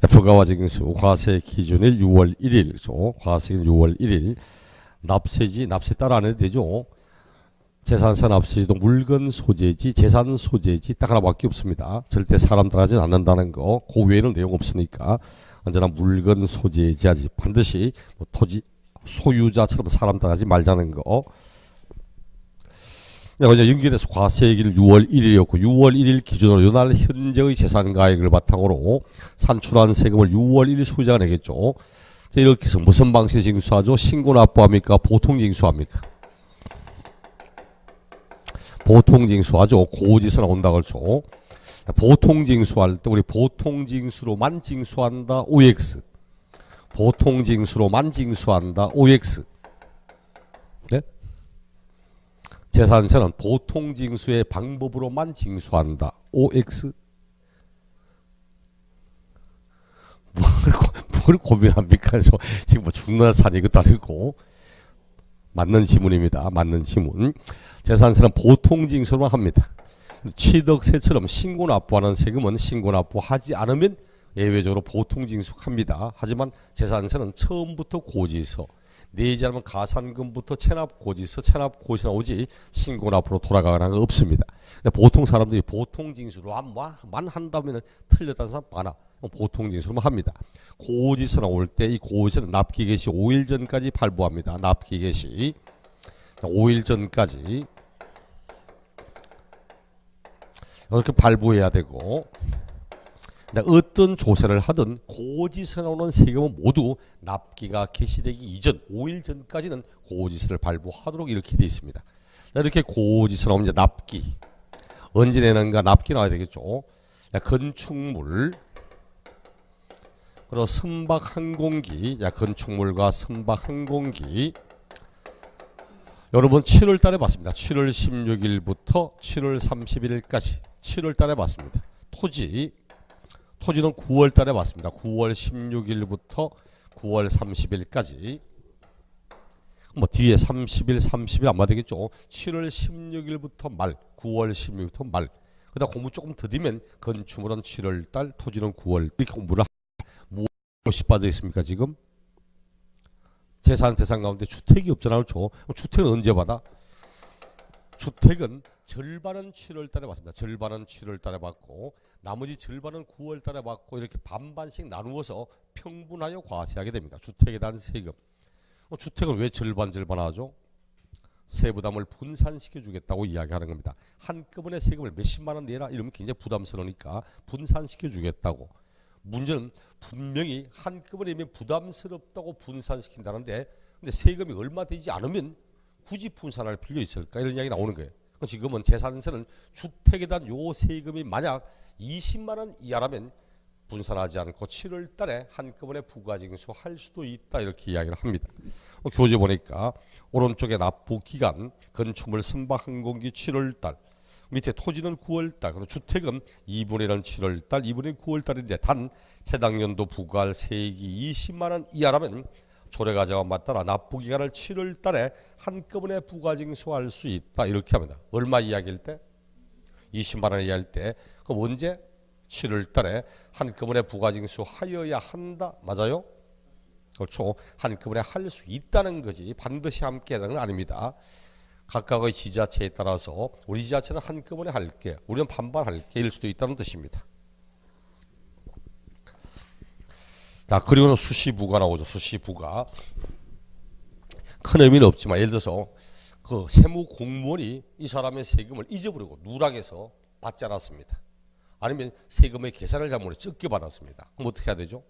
부가와징수 과세 기준일 6월 1일, 그렇죠? 과세는 6월 1일. 납세지, 납세 따라 안 해도 되죠. 재산세 납세지도 물건 소재지, 재산 소재지 딱 하나밖에 없습니다. 절대 사람 따라하지 않는다는 거. 그 외에는 내용 없으니까 언제나 물건 소재지 하지. 반드시 뭐 토지 소유자처럼 사람 따라하지 말자는 거. 이제 연결해서 과세일 6월 1일이었고 6월 1일 기준으로 이날 현재의 재산가액을 바탕으로 산출한 세금을 6월 1일 소유자가 내겠죠. 자, 이렇게 해서 무슨 방식의 징수하죠? 신고납부합니까? 보통징수합니까? 보통징수하죠. 고지서 나온다 그렇죠. 보통징수할 때 우리 보통징수로만 징수한다. OX. 보통징수로만 징수한다. OX. 네? 재산세는 보통징수의 방법으로만 징수한다. OX. 뭘 고민합니까? 지금 뭐 죽는 산이 이것도 아니고. 맞는 지문입니다. 맞는 지문. 재산세는 보통징수로만 합니다. 취득세처럼 신고납부하는 세금은 신고납부하지 않으면 예외적으로 보통징수합니다. 하지만 재산세는 처음부터 고지서, 내지 않으면 가산금부터 체납고지서, 체납고지서 나오지 신고납부로 돌아가는 거 없습니다. 보통 사람들이 보통징수로만 한다면 틀렸다는 사람 많아. 보통징수로만 합니다. 고지서 나올 때 이 고지서는 납기 개시 5일 전까지 발부합니다. 납기 개시 5일 전까지 이렇게 발부해야 되고, 어떤 조세를 하든 고지서 나오는 세금은 모두 납기가 개시되기 이전 5일 전까지는 고지서를 발부하도록 이렇게 되어 있습니다. 이렇게 고지서 나오면 이제 납기 언제 내는가? 납기 나와야 되겠죠. 건축물, 그리고 선박항공기, 건축물과 선박항공기. 여러분 7월 달에 봤습니다. 7월 16일부터 7월 31일까지 7월 달에 봤습니다. 토지는 9월 달에 봤습니다. 9월 16일부터 9월 30일까지. 뭐 뒤에 30일, 30일 안 맞되겠죠. 7월 16일부터 말, 9월 16일부터 말. 그다음 공부 조금 더디면 건축물은 7월 달, 토지는 9월. 이렇게 공부를 무엇이 빠져 있습니까 지금? 재산 대상 가운데 주택이 없잖아요. 그렇죠? 주택은 언제 받아? 주택은 절반은 7월 달에 받습니다. 절반은 7월 달에 받고 나머지 절반은 9월 달에 받고 이렇게 반반씩 나누어서 평분하여 과세하게 됩니다. 주택에 대한 세금. 주택은 왜 절반 하죠? 세부담을 분산시켜 주겠다고 이야기하는 겁니다. 한꺼번에 세금을 몇십만 원 내라 이러면 굉장히 부담스러우니까 분산시켜 주겠다고. 문제는 분명히 한꺼번에 내면 부담스럽다고 분산시킨다는데, 근데 세금이 얼마 되지 않으면 굳이 분산할 필요 있을까? 이런 이야기 나오는 거예요. 지금은 재산세는 주택에 대한 요 세금이 만약 20만 원 이하라면 분산하지 않고 7월 달에 한꺼번에 부가징수할 수도 있다 이렇게 이야기를 합니다. 교재 보니까 오른쪽에 납부기간 건축물 선박항공기 7월 달, 밑에 토지는 9월 달, 주택은 2분의 1은 7월 달, 2분의 1 9월 달인데 단 해당 연도 부과할 세액이 20만 원 이하라면 조례과정과 맞따라 납부기간을 7월 달에 한꺼번에 부가징수할 수 있다 이렇게 합니다. 얼마 이야기일 때? 20만 원 이하일 때. 그럼 언제? 7월 달에 한꺼번에 부가징수 하여야 한다. 맞아요? 그렇죠. 한꺼번에 할 수 있다는 거지 반드시 함께 하는 건 아닙니다. 각각의 지자체에 따라서 우리 지자체는 한꺼번에 할게, 우리는 반반 할게 일 수도 있다는 뜻입니다. 자, 그리고는 수시부가 나오죠. 수시부가 큰 의미는 없지만 예를 들어서 그 세무 공무원이 이 사람의 세금을 잊어버리고 누락해서 받지 않았습니다. 아니면 세금의 계산을 잘못해 적게 받았습니다. 그럼 어떻게 해야 되죠?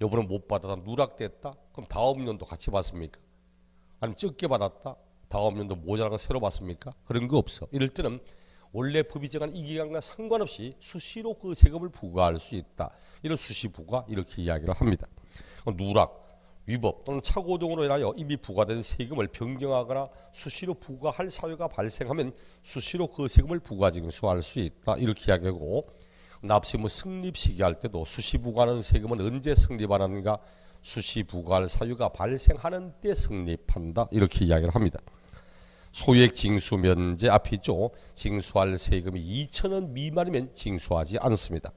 요번에 못 받아서 누락됐다? 그럼 다음 년도 같이 받습니까? 아니면 적게 받았다? 다음 년도 모자란 거 새로 받습니까? 그런 거 없어. 이럴 때는 원래 법이 정한 이 기간과 상관없이 수시로 그 세금을 부과할 수 있다. 이런 수시부과 이렇게 이야기를 합니다. 누락, 위법 또는 착오 등으로 인하여 이미 부과된 세금을 변경하거나 수시로 부과할 사유가 발생하면 수시로 그 세금을 부가징수할 수 있다. 이렇게 이야기하고, 납세무 승립 시기할 때도 수시부과하는 세금은 언제 성립하는가? 수시부과할 사유가 발생하는 때 성립한다. 이렇게 이야기를 합니다. 소액 징수 면제 앞에 있죠. 징수할 세금이 2,000원 미만이면 징수하지 않습니다.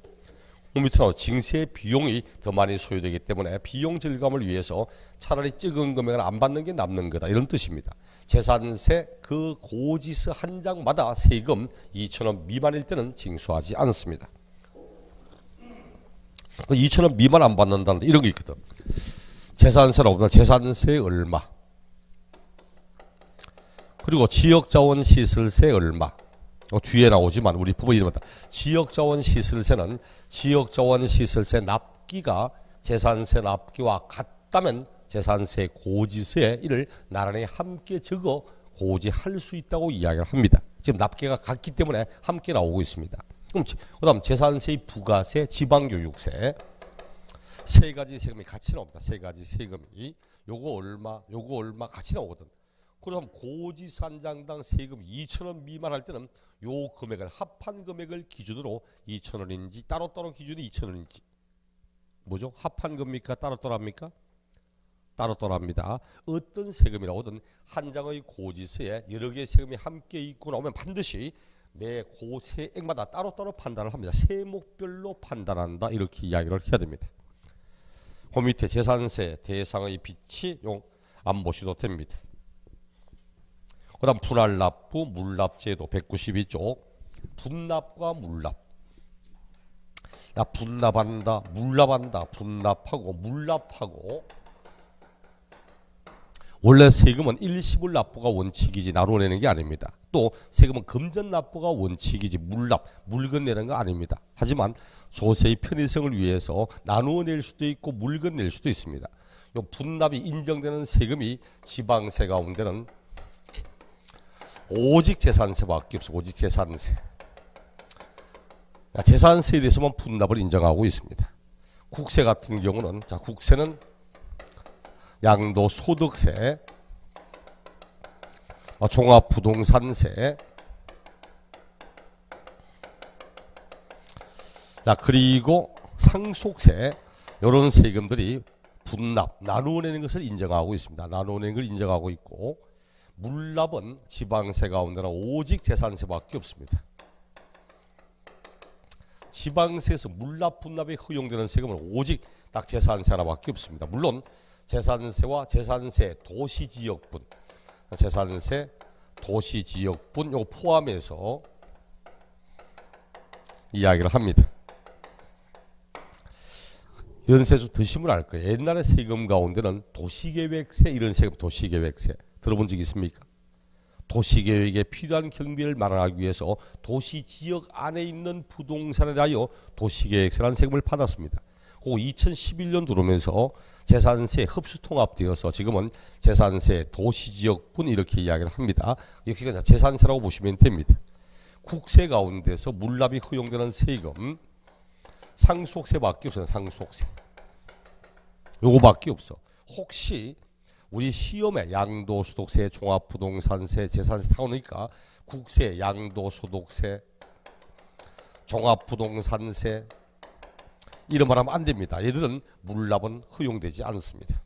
밑으로 징세 비용이 더 많이 소요되기 때문에 비용 절감을 위해서 차라리 적은 금액을 안 받는 게 남는 거다 이런 뜻입니다. 재산세 그 고지서 한 장마다 세금 2,000원 미만일 때는 징수하지 않습니다. 2,000원 미만 안 받는다는 이런 게 있거든. 재산세라고 보면 재산세 얼마, 그리고 지역자원시설세 얼마, 뒤에 나오지만 우리 부분 이름은 지역자원시설세는 지역자원시설세 납기가 재산세 납기와 같다면 재산세 고지서에 이를 나란히 함께 적어 고지할 수 있다고 이야기를 합니다. 지금 납기가 같기 때문에 함께 나오고 있습니다. 그럼 그다음 재산세, 부가세, 지방교육세 세 가지 세금이 같이 나옵니다. 세 가지 세금이 요거 얼마 같이 나오거든. 그럼 고지서 한 장당 세금 2,000원 미만할 때는 요 금액을 합한 금액을 기준으로 2,000원인지 따로따로 기준이 2,000원인지 뭐죠? 합한 겁니까? 따로따로 합니까? 따로따로 합니다. 어떤 세금이라고든 한 장의 고지서에 여러 개의 세금이 함께 있고 나오면 반드시 매 고세액마다 따로따로 판단을 합니다. 세목별로 판단한다 이렇게 이야기를 해야 됩니다. 그 밑에 재산세 대상의 비치 안 보셔도 됩니다. 그 다음 분할납부 물납제도 192쪽 분납과 물납. 야 분납한다 물납한다 분납하고 물납하고 원래 세금은 일시불 납부가 원칙이지 나눠내는 게 아닙니다. 또 세금은 금전 납부가 원칙이지 물건 내는 거 아닙니다. 하지만 조세의 편의성을 위해서 나누어 낼 수도 있고 물건 낼 수도 있습니다. 요 분납이 인정되는 세금이 지방세 가운데는 오직 재산세밖에 없어. 오직 재산세. 재산세에 대해서만 분납을 인정하고 있습니다. 국세 같은 경우는 국세는 양도소득세, 종합부동산세, 그리고 상속세 이런 세금들이 분납, 나누어내는 것을 인정하고 있습니다. 나누어내는 걸 인정하고 있고 물납은 지방세 가운데는 오직 재산세밖에 없습니다. 지방세에서 물납, 분납이 허용되는 세금은 오직 딱 재산세 하나밖에 없습니다. 물론 재산세와 재산세 도시지역분, 재산세 도시지역분 요거 포함해서 이야기를 합니다. 연세 좀 드시면 알 거예요. 옛날에 세금 가운데는 도시계획세 이런 세금, 도시계획세 들어본 적 있습니까? 도시계획에 필요한 경비를 마련하기 위해서 도시지역 안에 있는 부동산에 대하여 도시계획세라는 세금을 받았습니다. 그 2011년 들어오면서 재산세 흡수통합되어서 지금은 재산세 도시지역분 이렇게 이야기를 합니다. 역시 재산세라고 보시면 됩니다. 국세 가운데서 물납이 허용되는 세금 상속세밖에 없어요. 상속세 요거밖에 없어. 혹시 우리 시험에 양도소득세, 종합부동산세, 재산세 나오니까 국세, 양도소득세, 종합부동산세 이런 말 하면 안 됩니다. 얘들은 물납은 허용되지 않습니다.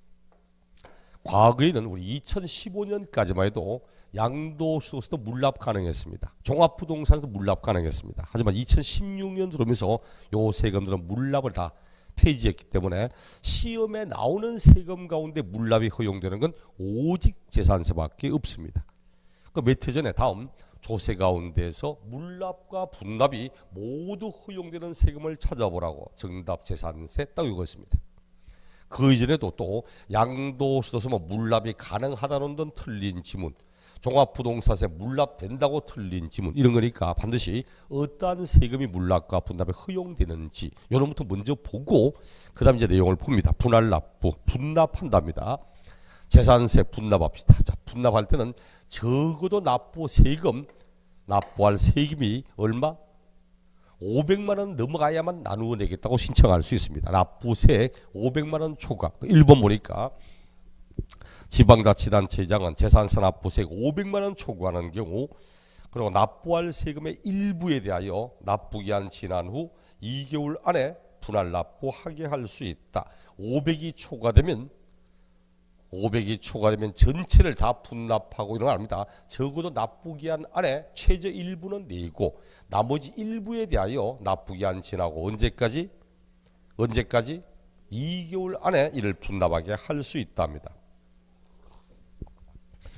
과거에는 우리 2015년까지만 해도 양도소득세도 물납 가능했습니다. 종합부동산도 물납 가능했습니다. 하지만 2016년 들어오면서 요 세금들은 물납을 다 폐지했기 때문에 시험에 나오는 세금 가운데 물납이 허용되는 건 오직 재산세밖에 없습니다. 몇 해 전에 다음 조세 가운데서 물납과 분납이 모두 허용되는 세금을 찾아보라고 정답 재산세 딱 이거였습니다. 그 이전에도 또 양도소득세 물납이 가능하다는 건 틀린 지문, 종합부동산세 물납된다고 틀린 지문 이런 거니까 반드시 어떠한 세금이 물납과 분납에 허용되는지 이런 것부터 먼저 보고 그 다음 이제 내용을 봅니다. 분할납부, 분납한답니다. 재산세 분납합시다. 자, 분납할 때는 적어도 납부할 세금이 얼마? 500만 원 넘어가야만 나누어 내겠다고 신청할 수 있습니다. 납부세 500만 원 초과. 1번 보니까 지방자치단체장은 재산세 납부세액 500만 원 초과하는 경우 그리고 납부할 세금의 일부에 대하여 납부기한 지난 후 2개월 안에 분할 납부하게 할 수 있다. 500이 초과되면 전체를 다 분납하고 이런 거 아닙니다. 적어도 납부기한 안에 최저 일부는 내고 나머지 일부에 대하여 납부기한 지나고 언제까지? 언제까지? 2개월 안에 이를 분납하게 할 수 있답니다.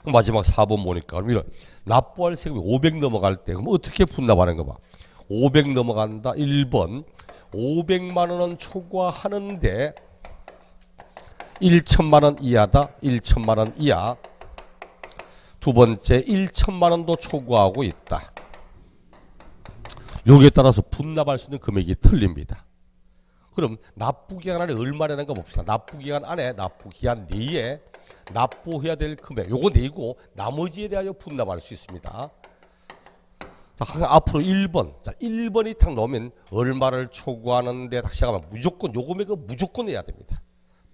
마지막 4번 보니까 이런 납부할 세금이 500 넘어갈 때 그럼 어떻게 분납하는 거 봐. 500 넘어간다. 1번 500만 원은 초과하는데 1천만 원 이하다. 1천만 원 이하. 두 번째 1천만 원도 초과하고 있다. 여기에 따라서 분납할 수 있는 금액이 틀립니다. 그럼 납부기간 안에 얼마라는 거 봅시다. 납부기간 안에 납부기간 내에 납부해야 될 금액 요거 내고 나머지에 대하여 분납할 수 있습니다. 자, 항상 앞으로 1번. 자, 1번이 탁 넣으면 얼마를 초과하는데 다시 가면 무조건 요 금액은 무조건 내야 됩니다.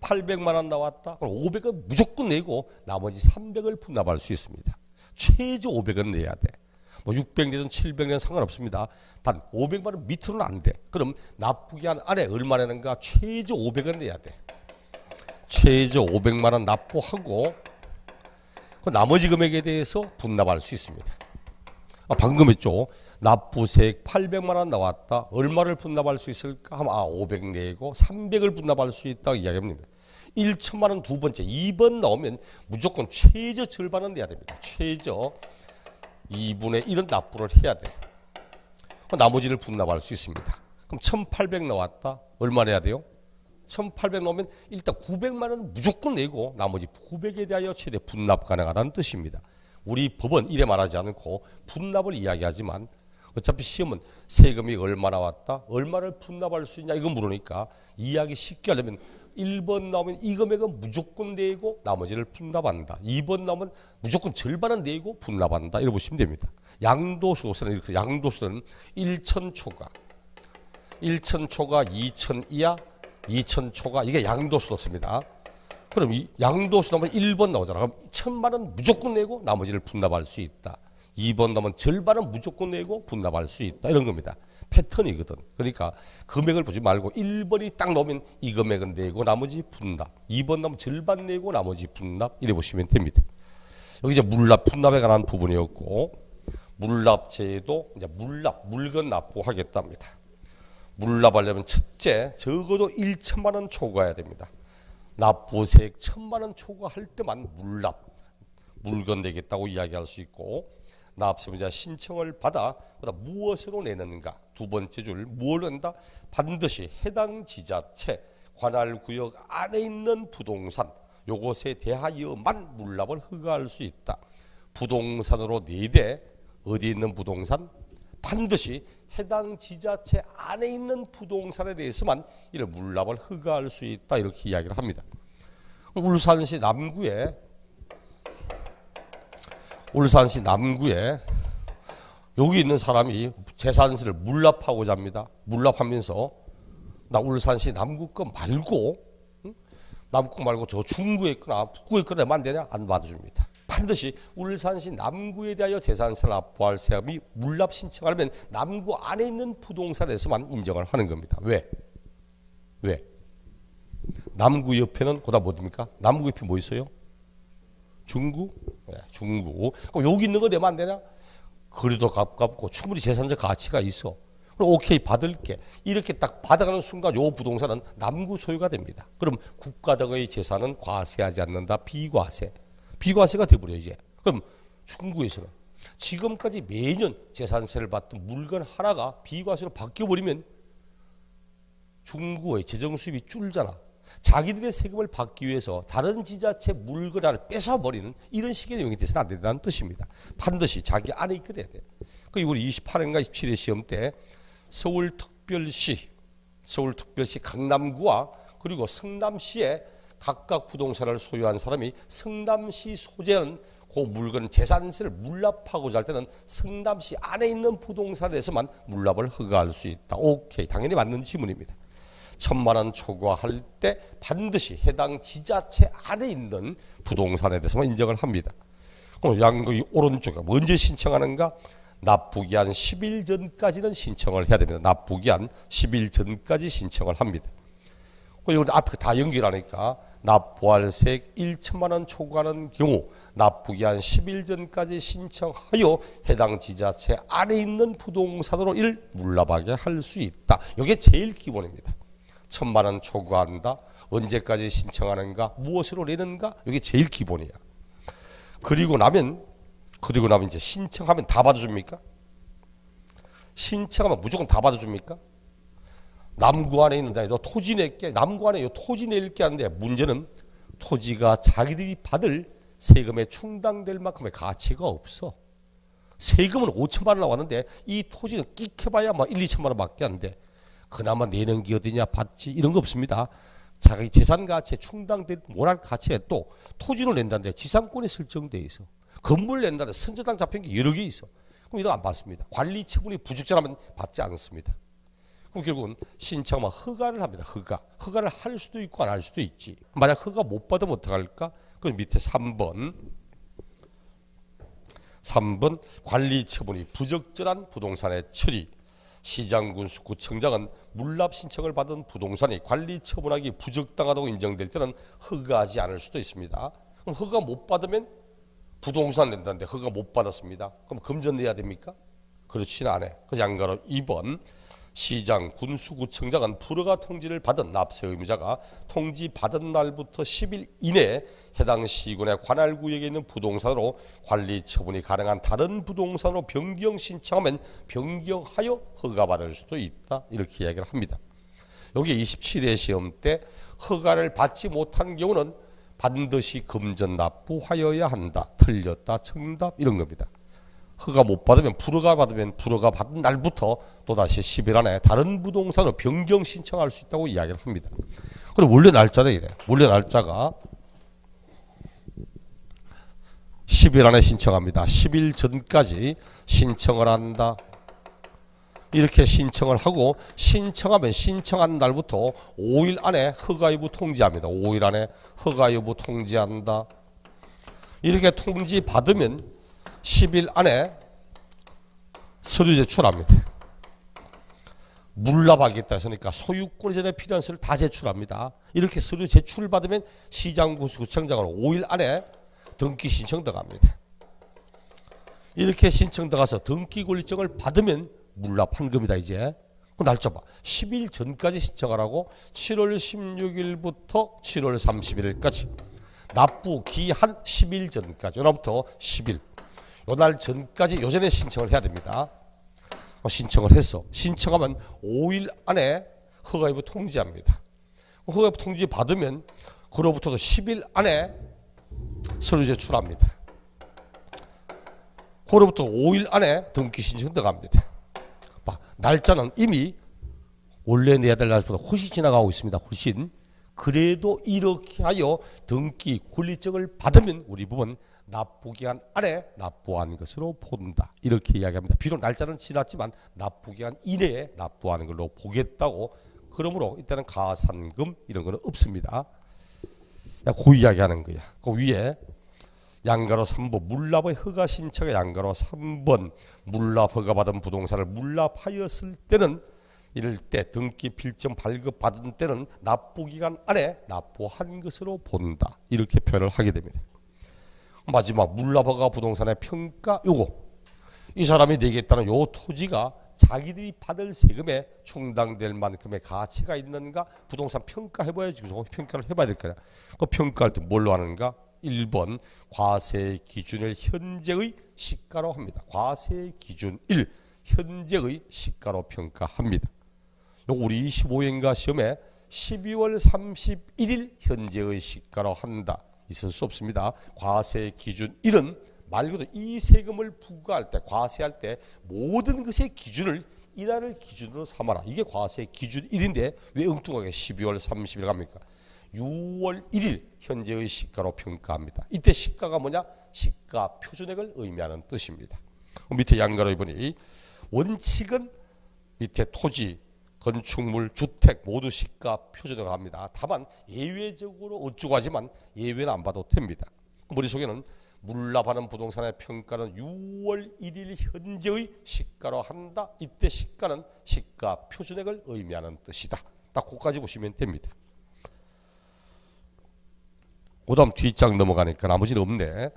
800만 원 나왔다. 그럼 500은 무조건 내고 나머지 300을 분납할 수 있습니다. 최저 500은 내야 돼. 뭐 600내든 700내든 상관없습니다. 단 500만 원 밑으로는 안 돼. 그럼 납부기한 안에 얼마 내는가? 최저 500은 내야 돼. 최저 500만 원 납부하고 그 나머지 금액에 대해서 분납할 수 있습니다. 방금 했죠. 납부세액 800만 원 나왔다. 얼마를 분납할 수 있을까? 하면 500 내고 300을 분납할 수 있다고 이야기합니다. 1천만 원 두 번째 2번 나오면 무조건 최저 절반은 내야 됩니다. 최저 2분의 1은 납부를 해야 돼. 나머지를 분납할 수 있습니다. 그럼 1800 나왔다. 얼마 내야 돼요? 1800 나오면 일단 900만 원은 무조건 내고 나머지 900에 대하여 최대 분납 가능하다는 뜻입니다. 우리 법은 이래 말하지 않고 분납을 이야기하지만 어차피 시험은 세금이 얼마 나왔다. 얼마를 분납할 수 있냐 이거 물으니까 이야기 쉽게 하려면 1번 나오면 이 금액은 무조건 내고 나머지를 분납한다. 2번 나오면 무조건 절반은 내고 분납한다. 이렇게 보시면 됩니다. 양도소득세는 이렇게 양도소득세는 1천 초과, 1천 초과, 2천 이하, 2천 초과 이게 양도소득세입니다. 그럼 이 양도소득 나오면 1번 나오잖아. 그럼 1000만 원 무조건 내고 나머지를 분납할 수 있다. 2번 나오면 절반은 무조건 내고 분납할 수 있다. 이런 겁니다. 패턴이거든. 그러니까 금액을 보지 말고 1번이 딱 나오면 이 금액은 내고 나머지 분납. 2번 나오면 절반 내고 나머지 분납. 이래 보시면 됩니다. 여기 이제 물납, 분납에 관한 부분이었고 물납제도 이제 물건 납부하겠답니다. 물납하려면 첫째 적어도 1천만 원 초과해야 됩니다. 납부세액 1000만 원 초과할 때만 물건 내겠다고 이야기할 수 있고 납세문자 신청을 받아 무엇으로 내는가? 두 번째 줄 무엇을 낸다? 반드시 해당 지자체 관할구역 안에 있는 부동산 요것에 대하여만 물납을 허가할 수 있다. 부동산으로 내되 어디 있는 부동산? 반드시 해당 지자체 안에 있는 부동산에 대해서만 이를 물납을 허가할 수 있다. 이렇게 이야기를 합니다. 울산시 남구에 여기 있는 사람이 재산세를 물납하고자 합니다. 물납하면서 나 울산시 남구 거 말고 남구 말고 저 중구에 있거나 북구에 있거나 안 되냐? 안 받아줍니다. 반드시 울산시 남구에 대하여 재산세를 납부할 세금이 물납 신청하려면 남구 안에 있는 부동산에서만 인정을 하는 겁니다. 왜? 남구 옆에는 그다음 뭐입니까? 남구 옆에 뭐 있어요? 중구? 네, 중구. 그럼 여기 있는 거 내면 안 되냐? 거리도 가깝고 충분히 재산적 가치가 있어. 그럼 오케이 받을게. 이렇게 딱 받아가는 순간 요 부동산은 남구 소유가 됩니다. 그럼 국가 등의 재산은 과세하지 않는다. 비과세가 돼버려요 이제. 그럼 중구에서는 지금까지 매년 재산세를 받던 물건 하나가 비과세로 바뀌어버리면 중구의 재정 수입이 줄잖아. 자기들의 세금을 받기 위해서 다른 지자체 물건 하나를 뺏어버리는 이런 식의 내용이 돼서는 안 된다는 뜻입니다. 반드시 자기 안에 있게 돼야 돼. 우리 28회인가 27회 시험 때 서울특별시 강남구와 그리고 성남시에 각각 부동산을 소유한 사람이 성남시 소재는 그 물건 재산세를 물납하고자 할 때는 성남시 안에 있는 부동산에서만 물납을 허가할 수 있다. 오케이. 당연히 맞는 지문입니다. 1000만 원 초과할 때 반드시 해당 지자체 안에 있는 부동산에 대해서만 인정을 합니다. 양극이 오른쪽에 언제 신청하는가? 납부기한 10일 전까지는 신청을 해야 됩니다. 납부기한 10일 전까지 신청을 합니다. 이걸 앞에 다 연결하니까 납부할 세액 1천만 원 초과하는 경우 납부기한 10일 전까지 신청하여 해당 지자체 안에 있는 부동산으로 물납하게 할 수 있다. 이게 제일 기본입니다. 1,000만 원 초과한다. 언제까지 신청하는가? 무엇으로 내는가? 이게 제일 기본이야. 그리고 나면 이제 신청하면 다 받아줍니까? 신청하면 무조건 다 받아줍니까? 남구안에 있는데 너 토지 낼게. 남구안에 요 토지 낼게 하는데 문제는 토지가 자기들이 받을 세금에 충당될 만큼의 가치가 없어. 세금은 5천만 원 나왔는데 이 토지는 끽해봐야 막 1, 2천만 원밖에 안 돼. 그나마 내는 게 어디냐 받지 이런 거 없습니다. 자기 재산 가치에 충당된 모랄 가치에 또 토지를 낸다는데 지상권이 설정돼 있어. 건물 낸다는데 선저당 잡힌 게 여러 개 있어. 그럼 이거 안 받습니다. 관리 처분이 부적절하면 받지 않습니다. 그럼 결국은 신청하면 허가를 합니다. 허가를 할 수도 있고 안 할 수도 있지. 만약 허가 못 받으면 어떡할까? 그럼 밑에 3번 관리 처분이 부적절한 부동산의 처리. 시장군수 구청장은 물납 신청을 받은 부동산이 관리 처분하기 부적당하다고 인정될 때는 허가하지 않을 수도 있습니다. 그럼 허가 못 받으면 부동산 낸다는데 허가 못 받았습니다. 그럼 금전 내야 됩니까? 그렇지는 않아요. 그래서 양가로 2번 시장 군수구청장은 불허가 통지를 받은 납세 의무자가 통지 받은 날부터 10일 이내에 해당 시군의 관할구역에 있는 부동산으로 관리 처분이 가능한 다른 부동산으로 변경 신청하면 변경하여 허가받을 수도 있다. 이렇게 이야기를 합니다. 여기 27회 시험 때 허가를 받지 못한 경우는 반드시 금전 납부하여야 한다. 틀렸다. 정답 이런 겁니다. 허가 못 받으면 불허가 받은 날부터 또다시 10일 안에 다른 부동산으로 변경 신청할 수 있다고 이야기를 합니다. 그리고 원래 날짜는 이래. 원래 날짜가 10일 안에 신청합니다. 10일 전까지 신청을 한다. 이렇게 신청을 하고 신청하면 신청한 날부터 5일 안에 허가 여부 통지합니다. 5일 안에 허가 여부 통지한다. 이렇게 통지 받으면 10일 안에 서류 제출합니다. 물납하겠다 했으니까 소유권 이전에 필요한 서류를 다 제출합니다. 이렇게 서류 제출받으면 시장군수구청장은 5일 안에 등기 신청 들어갑니다. 이렇게 신청 들어가서 등기 권리증을 받으면 물납한 겁니다. 이제 그 날짜 봐. 10일 전까지 신청하라고 7월 16일부터 7월 31일까지 납부 기한 10일 전까지 요날부터 10일 요날 전까지 요전에 신청을 해야 됩니다. 신청을 했어. 신청하면 5일 안에 허가 여부 통지합니다. 허가 여부 통지 받으면 그로부터도 10일 안에 서류 제출합니다. 그로부터 5일 안에 등기 신청 들어갑니다. 날짜는 이미 원래 내야 될 날보다 훨씬 지나가고 있습니다. 훨씬. 그래도 이렇게 하여 등기 권리증을 받으면 우리 부분 납부기한 안에 납부한 것으로 본다. 이렇게 이야기합니다. 비록 날짜는 지났지만 납부기한 이내에 납부하는 걸로 보겠다고. 그러므로 이때는 가산금 이런 거는 없습니다. 그 이야기하는 거야. 그 위에 양가로 3번 물납의 허가 신청의 양가로 3번 물납 허가 받은 부동산을 물납하였을 때는 이럴 때 등기 필증 발급 받은 때는 납부기간 안에 납부한 것으로 본다. 이렇게 표현을 하게 됩니다. 마지막 물납허가 부동산의 평가 요거 이 사람이 내겠다는 요 토지가 자기들이 받을 세금에 충당될 만큼의 가치가 있는가 부동산 평가해봐야지. 평가를 해봐야 될 거야. 그 평가할 때 뭘로 하는가? 1번 과세 기준을 현재의 시가로 합니다. 과세 기준 1 현재의 시가로 평가합니다. 요거 우리 25인가 시험에 12월 31일 현재의 시가로 한다. 있을 수 없습니다. 과세 기준 1은 말 그대로 이 세금을 부과할 때 과세할 때 모든 것의 기준을 이날을 기준으로 삼아라. 이게 과세 기준 1인데 왜 엉뚱하게 12월 30일 갑니까? 6월 1일 현재의 시가로 평가합니다. 이때 시가가 뭐냐? 시가 표준액을 의미하는 뜻입니다. 밑에 양가로 보니 원칙은 밑에 토지 건축물, 주택 모두 시가 표준으로 합니다. 다만 예외적으로 어쩌고 하지만 예외는 안 봐도 됩니다. 머릿속에는 물납하는 부동산의 평가는 6월 1일 현재의 시가로 한다. 이때 시가는 시가 표준액을 의미하는 뜻이다. 딱 그까지 보시면 됩니다. 그 다음 뒷장 넘어가니까 나머지는 없네.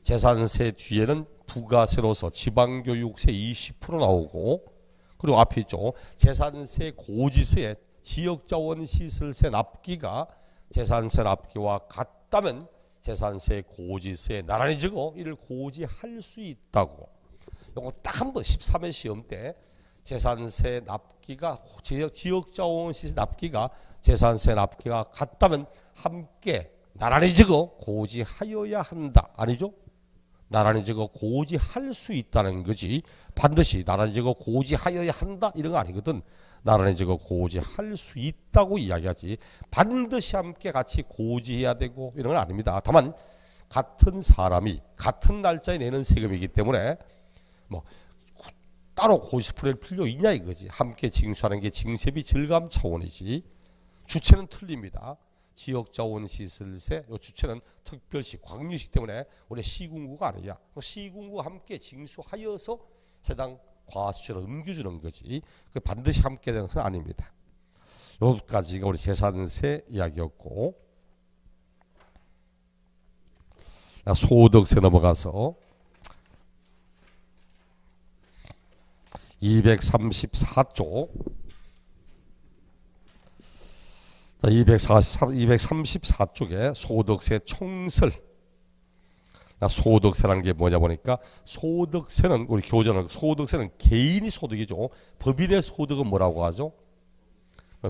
재산세 뒤에는 부가세로서 지방교육세 20% 나오고 그리고 앞에 있죠. 재산세 고지서에 지역자원 시설세 납기가 재산세 납기와 같다면 재산세 고지세에 나란히 적어 이를 고지할 수 있다고. 요거 딱 한 번 13회 시험 때 재산세 납기가 지역자원 시설 납기가 재산세 납기가 같다면 함께 나란히 적어 고지하여야 한다. 아니죠? 나란히 적어 고지할 수 있다는 거지. 반드시 나란히 적어 고지하여야 한다 이런 거 아니거든. 나란히 적어 고지할 수 있다고 이야기하지. 반드시 함께 같이 고지해야 되고 이런 건 아닙니다. 다만 같은 사람이 같은 날짜에 내는 세금이기 때문에 뭐 따로 고지 풀릴 필요 있냐 이거지. 함께 징수하는 게 징세비 절감 차원이지. 주체는 틀립니다. 지역자원 시설세 요 주체는 특별시 광역시 때문에 원래 시군구가 아니야. 시군구와 함께 징수하여서 해당 과수처를 넘겨주는 거지. 그 반드시 함께 되는 것은 아닙니다. 여기까지가 우리 재산세 이야기였고, 소득세 넘어가서 234조 234쪽에 소득세 총설. 소득세라는 게 뭐냐 보니까 소득세는 우리 교재는 소득세는 개인이 소득이죠. 법인의 소득은 뭐라고 하죠?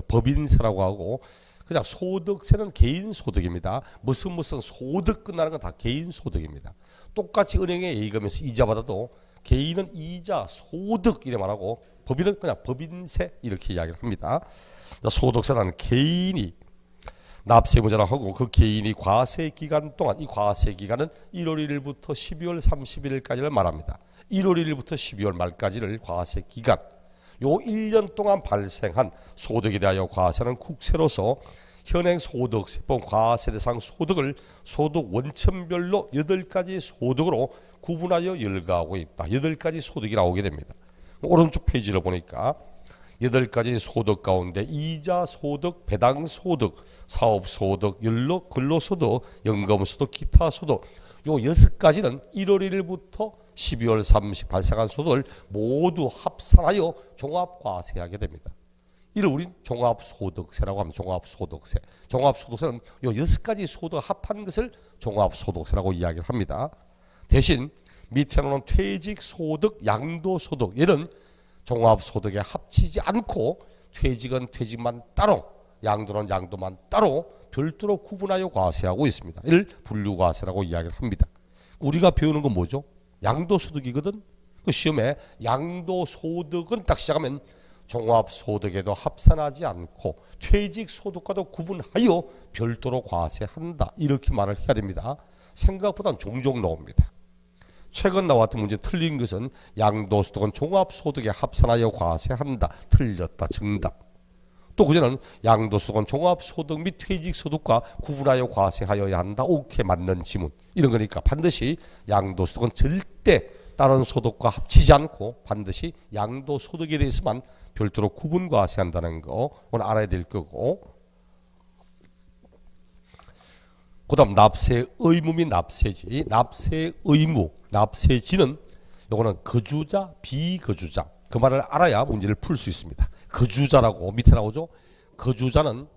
법인세라고 하고 그냥 소득세는 개인 소득입니다. 무슨 소득 끝나는 건 다 개인 소득입니다. 똑같이 은행에 예금에서 이자 받아도 개인은 이자 소득 이래 말하고 법인은 그냥 법인세 이렇게 이야기를 합니다. 소득세는 개인이 납세무자라 하고 그 개인이 과세 기간 동안 이 과세 기간은 1월 1일부터 12월 31일까지를 말합니다. 1월 1일부터 12월 말까지를 과세 기간. 요 1년 동안 발생한 소득에 대하여 과세는 국세로서 현행 소득세법 과세 대상 소득을 소득 원천별로 8가지 소득으로 구분하여 열거하고 있다. 8가지 소득이 나오게 됩니다. 오른쪽 페이지를 보니까 8가지 소득 가운데 이자 소득, 배당 소득, 사업 소득, 근로 소득, 연금 소득, 기타 소득 요 6가지는 1월 1일부터 12월 30일 발생한 소득을 모두 합산하여 종합과세하게 됩니다. 이를 우린 종합소득세라고 합니다. 종합소득세. 종합소득세는 요 6가지 소득 합한 것을 종합소득세라고 이야기를 합니다. 대신 밑에는 퇴직소득, 양도소득 얘는 종합소득에 합치지 않고 퇴직은 퇴직만 따로 양도는 양도만 따로 별도로 구분하여 과세하고 있습니다. 이를 분류과세라고 이야기를 합니다. 우리가 배우는 건 뭐죠? 양도소득이거든. 그 시험에 양도소득은 딱 시작하면 종합소득에도 합산하지 않고 퇴직소득과도 구분하여 별도로 과세한다. 이렇게 말을 해야 됩니다. 생각보다는 종종 나옵니다. 최근 나왔던 문제 틀린 것은 양도소득은 종합소득에 합산하여 과세한다. 틀렸다. 정답. 또 그제는 양도소득은 종합소득 및 퇴직소득과 구분하여 과세하여야 한다. 오케이. 맞는 지문. 이런 거니까 반드시 양도소득은 절대 다른 소득과 합치지 않고 반드시 양도소득에 대해서만 별도로 구분 과세한다는 거 오늘 알아야 될 거고, 그 다음 납세 의무 및 납세지. 납세 의무, 납세지는 요거는 거주자, 비거주자. 그 말을 알아야 문제를 풀 수 있습니다. 거주자라고 밑에 나오죠. 거주자는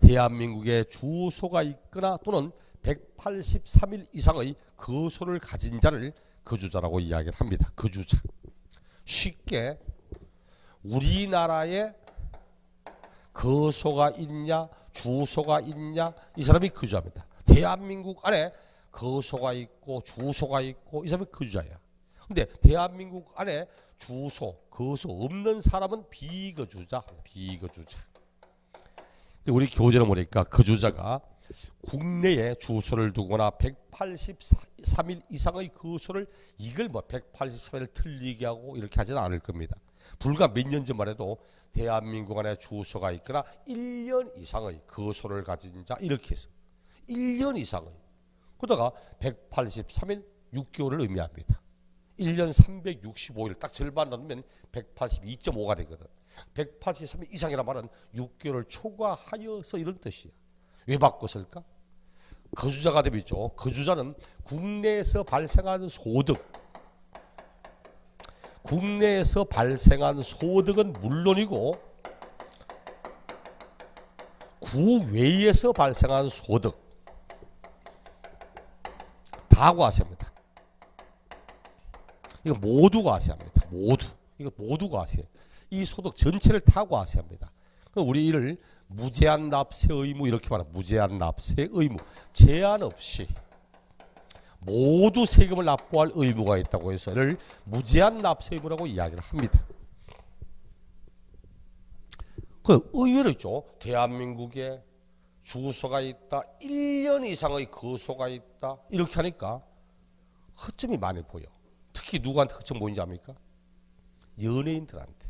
대한민국에 주소가 있거나 또는 183일 이상의 거소를 가진 자를 거주자라고 이야기를 합니다. 거주자. 쉽게 우리나라에 거소가 있냐 주소가 있냐 이 사람이 거주자입니다. 대한민국 안에 거소가 있고 주소가 있고 이 사람이 거주자야. 근데 대한민국 안에 주소 거소 없는 사람은 비거주자. 비거주자. 우리 교재를 보니까 거주자가 국내에 주소를 두거나 183일 이상의 거소를 이걸 뭐 183일 틀리게 하고 이렇게 하지는 않을 겁니다. 불과 몇 년 전만 해도 대한민국 안에 주소가 있거나 1년 이상의 거소를 가진 자 이렇게 해서 1년 이상의 그러다가 183일 6개월을 의미합니다. 1년 365일 딱 절반 나누면 182.5가 되거든. 183일 이상이란 말은 6개월을 초과하여서 이런 뜻이야. 왜 바꿨을까? 거주자가 되죠. 거주자는 국내에서 발생한 소득, 국내에서 발생한 소득은 물론이고 구외에서 발생한 소득 다 과세합니다. 이거 모두 과세합니다. 이거 모두 과세. 이 소득 전체를 다 과세합니다. 우리 이를 무제한 납세 의무 이렇게 말합니다. 무제한 납세 의무. 제한 없이 모두 세금을 납부할 의무가 있다고 해서 이를 무제한 납세 의무라고 이야기를 합니다. 그 의외로 있죠. 대한민국에 주소가 있다. 1년 이상의 거소가 있다. 이렇게 하니까 허점이 많이 보여. 특히 누구한테 허점 보이는지 압니까? 연예인들한테.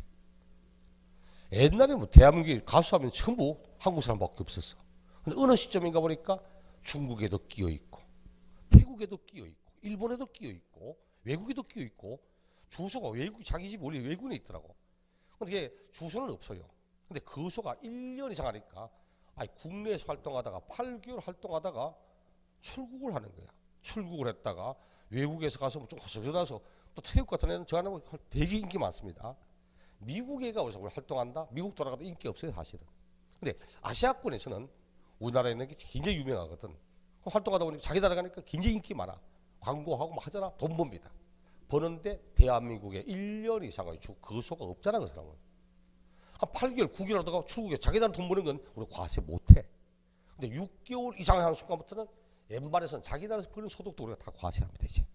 옛날에 뭐 대한민국에 가수하면 전부 한국 사람밖에 없었어. 근데 어느 시점인가 보니까 중국에도 끼어 있고, 태국에도 끼어 있고, 일본에도 끼어 있고, 외국에도 끼어 있고, 주소가 외국 자기 집 원래 외국에 있더라고. 근데 이게 주소는 없어요. 근데 거소가 1년 이상 하니까 국내에서 활동하다가 8개월 활동하다가 출국을 하는 거야. 출국을 했다가 외국에서 가서 좀 허전해서 또 태국 같은 애는 저 하나는 되게 인기 많습니다. 미국에 가서 활동한다? 미국 돌아가도 인기 없어요, 사실은. 근데 아시아권에서는 우리나라에 있는 게 굉장히 유명하거든. 활동하다 보니까 자기 나라 가니까 굉장히 인기 많아. 광고하고 막 하잖아. 돈 법니다. 버는데 대한민국에 1년 이상의 거소가 없잖아, 그 사람은. 한 8개월, 9개월 하다가 출국해. 자기 나라 돈 버는 건 우리 과세 못해. 근데 6개월 이상 하는 순간부터는 왼발에서는 자기 나라에서 버는 소득도 우리가 다 과세합니다, 이제.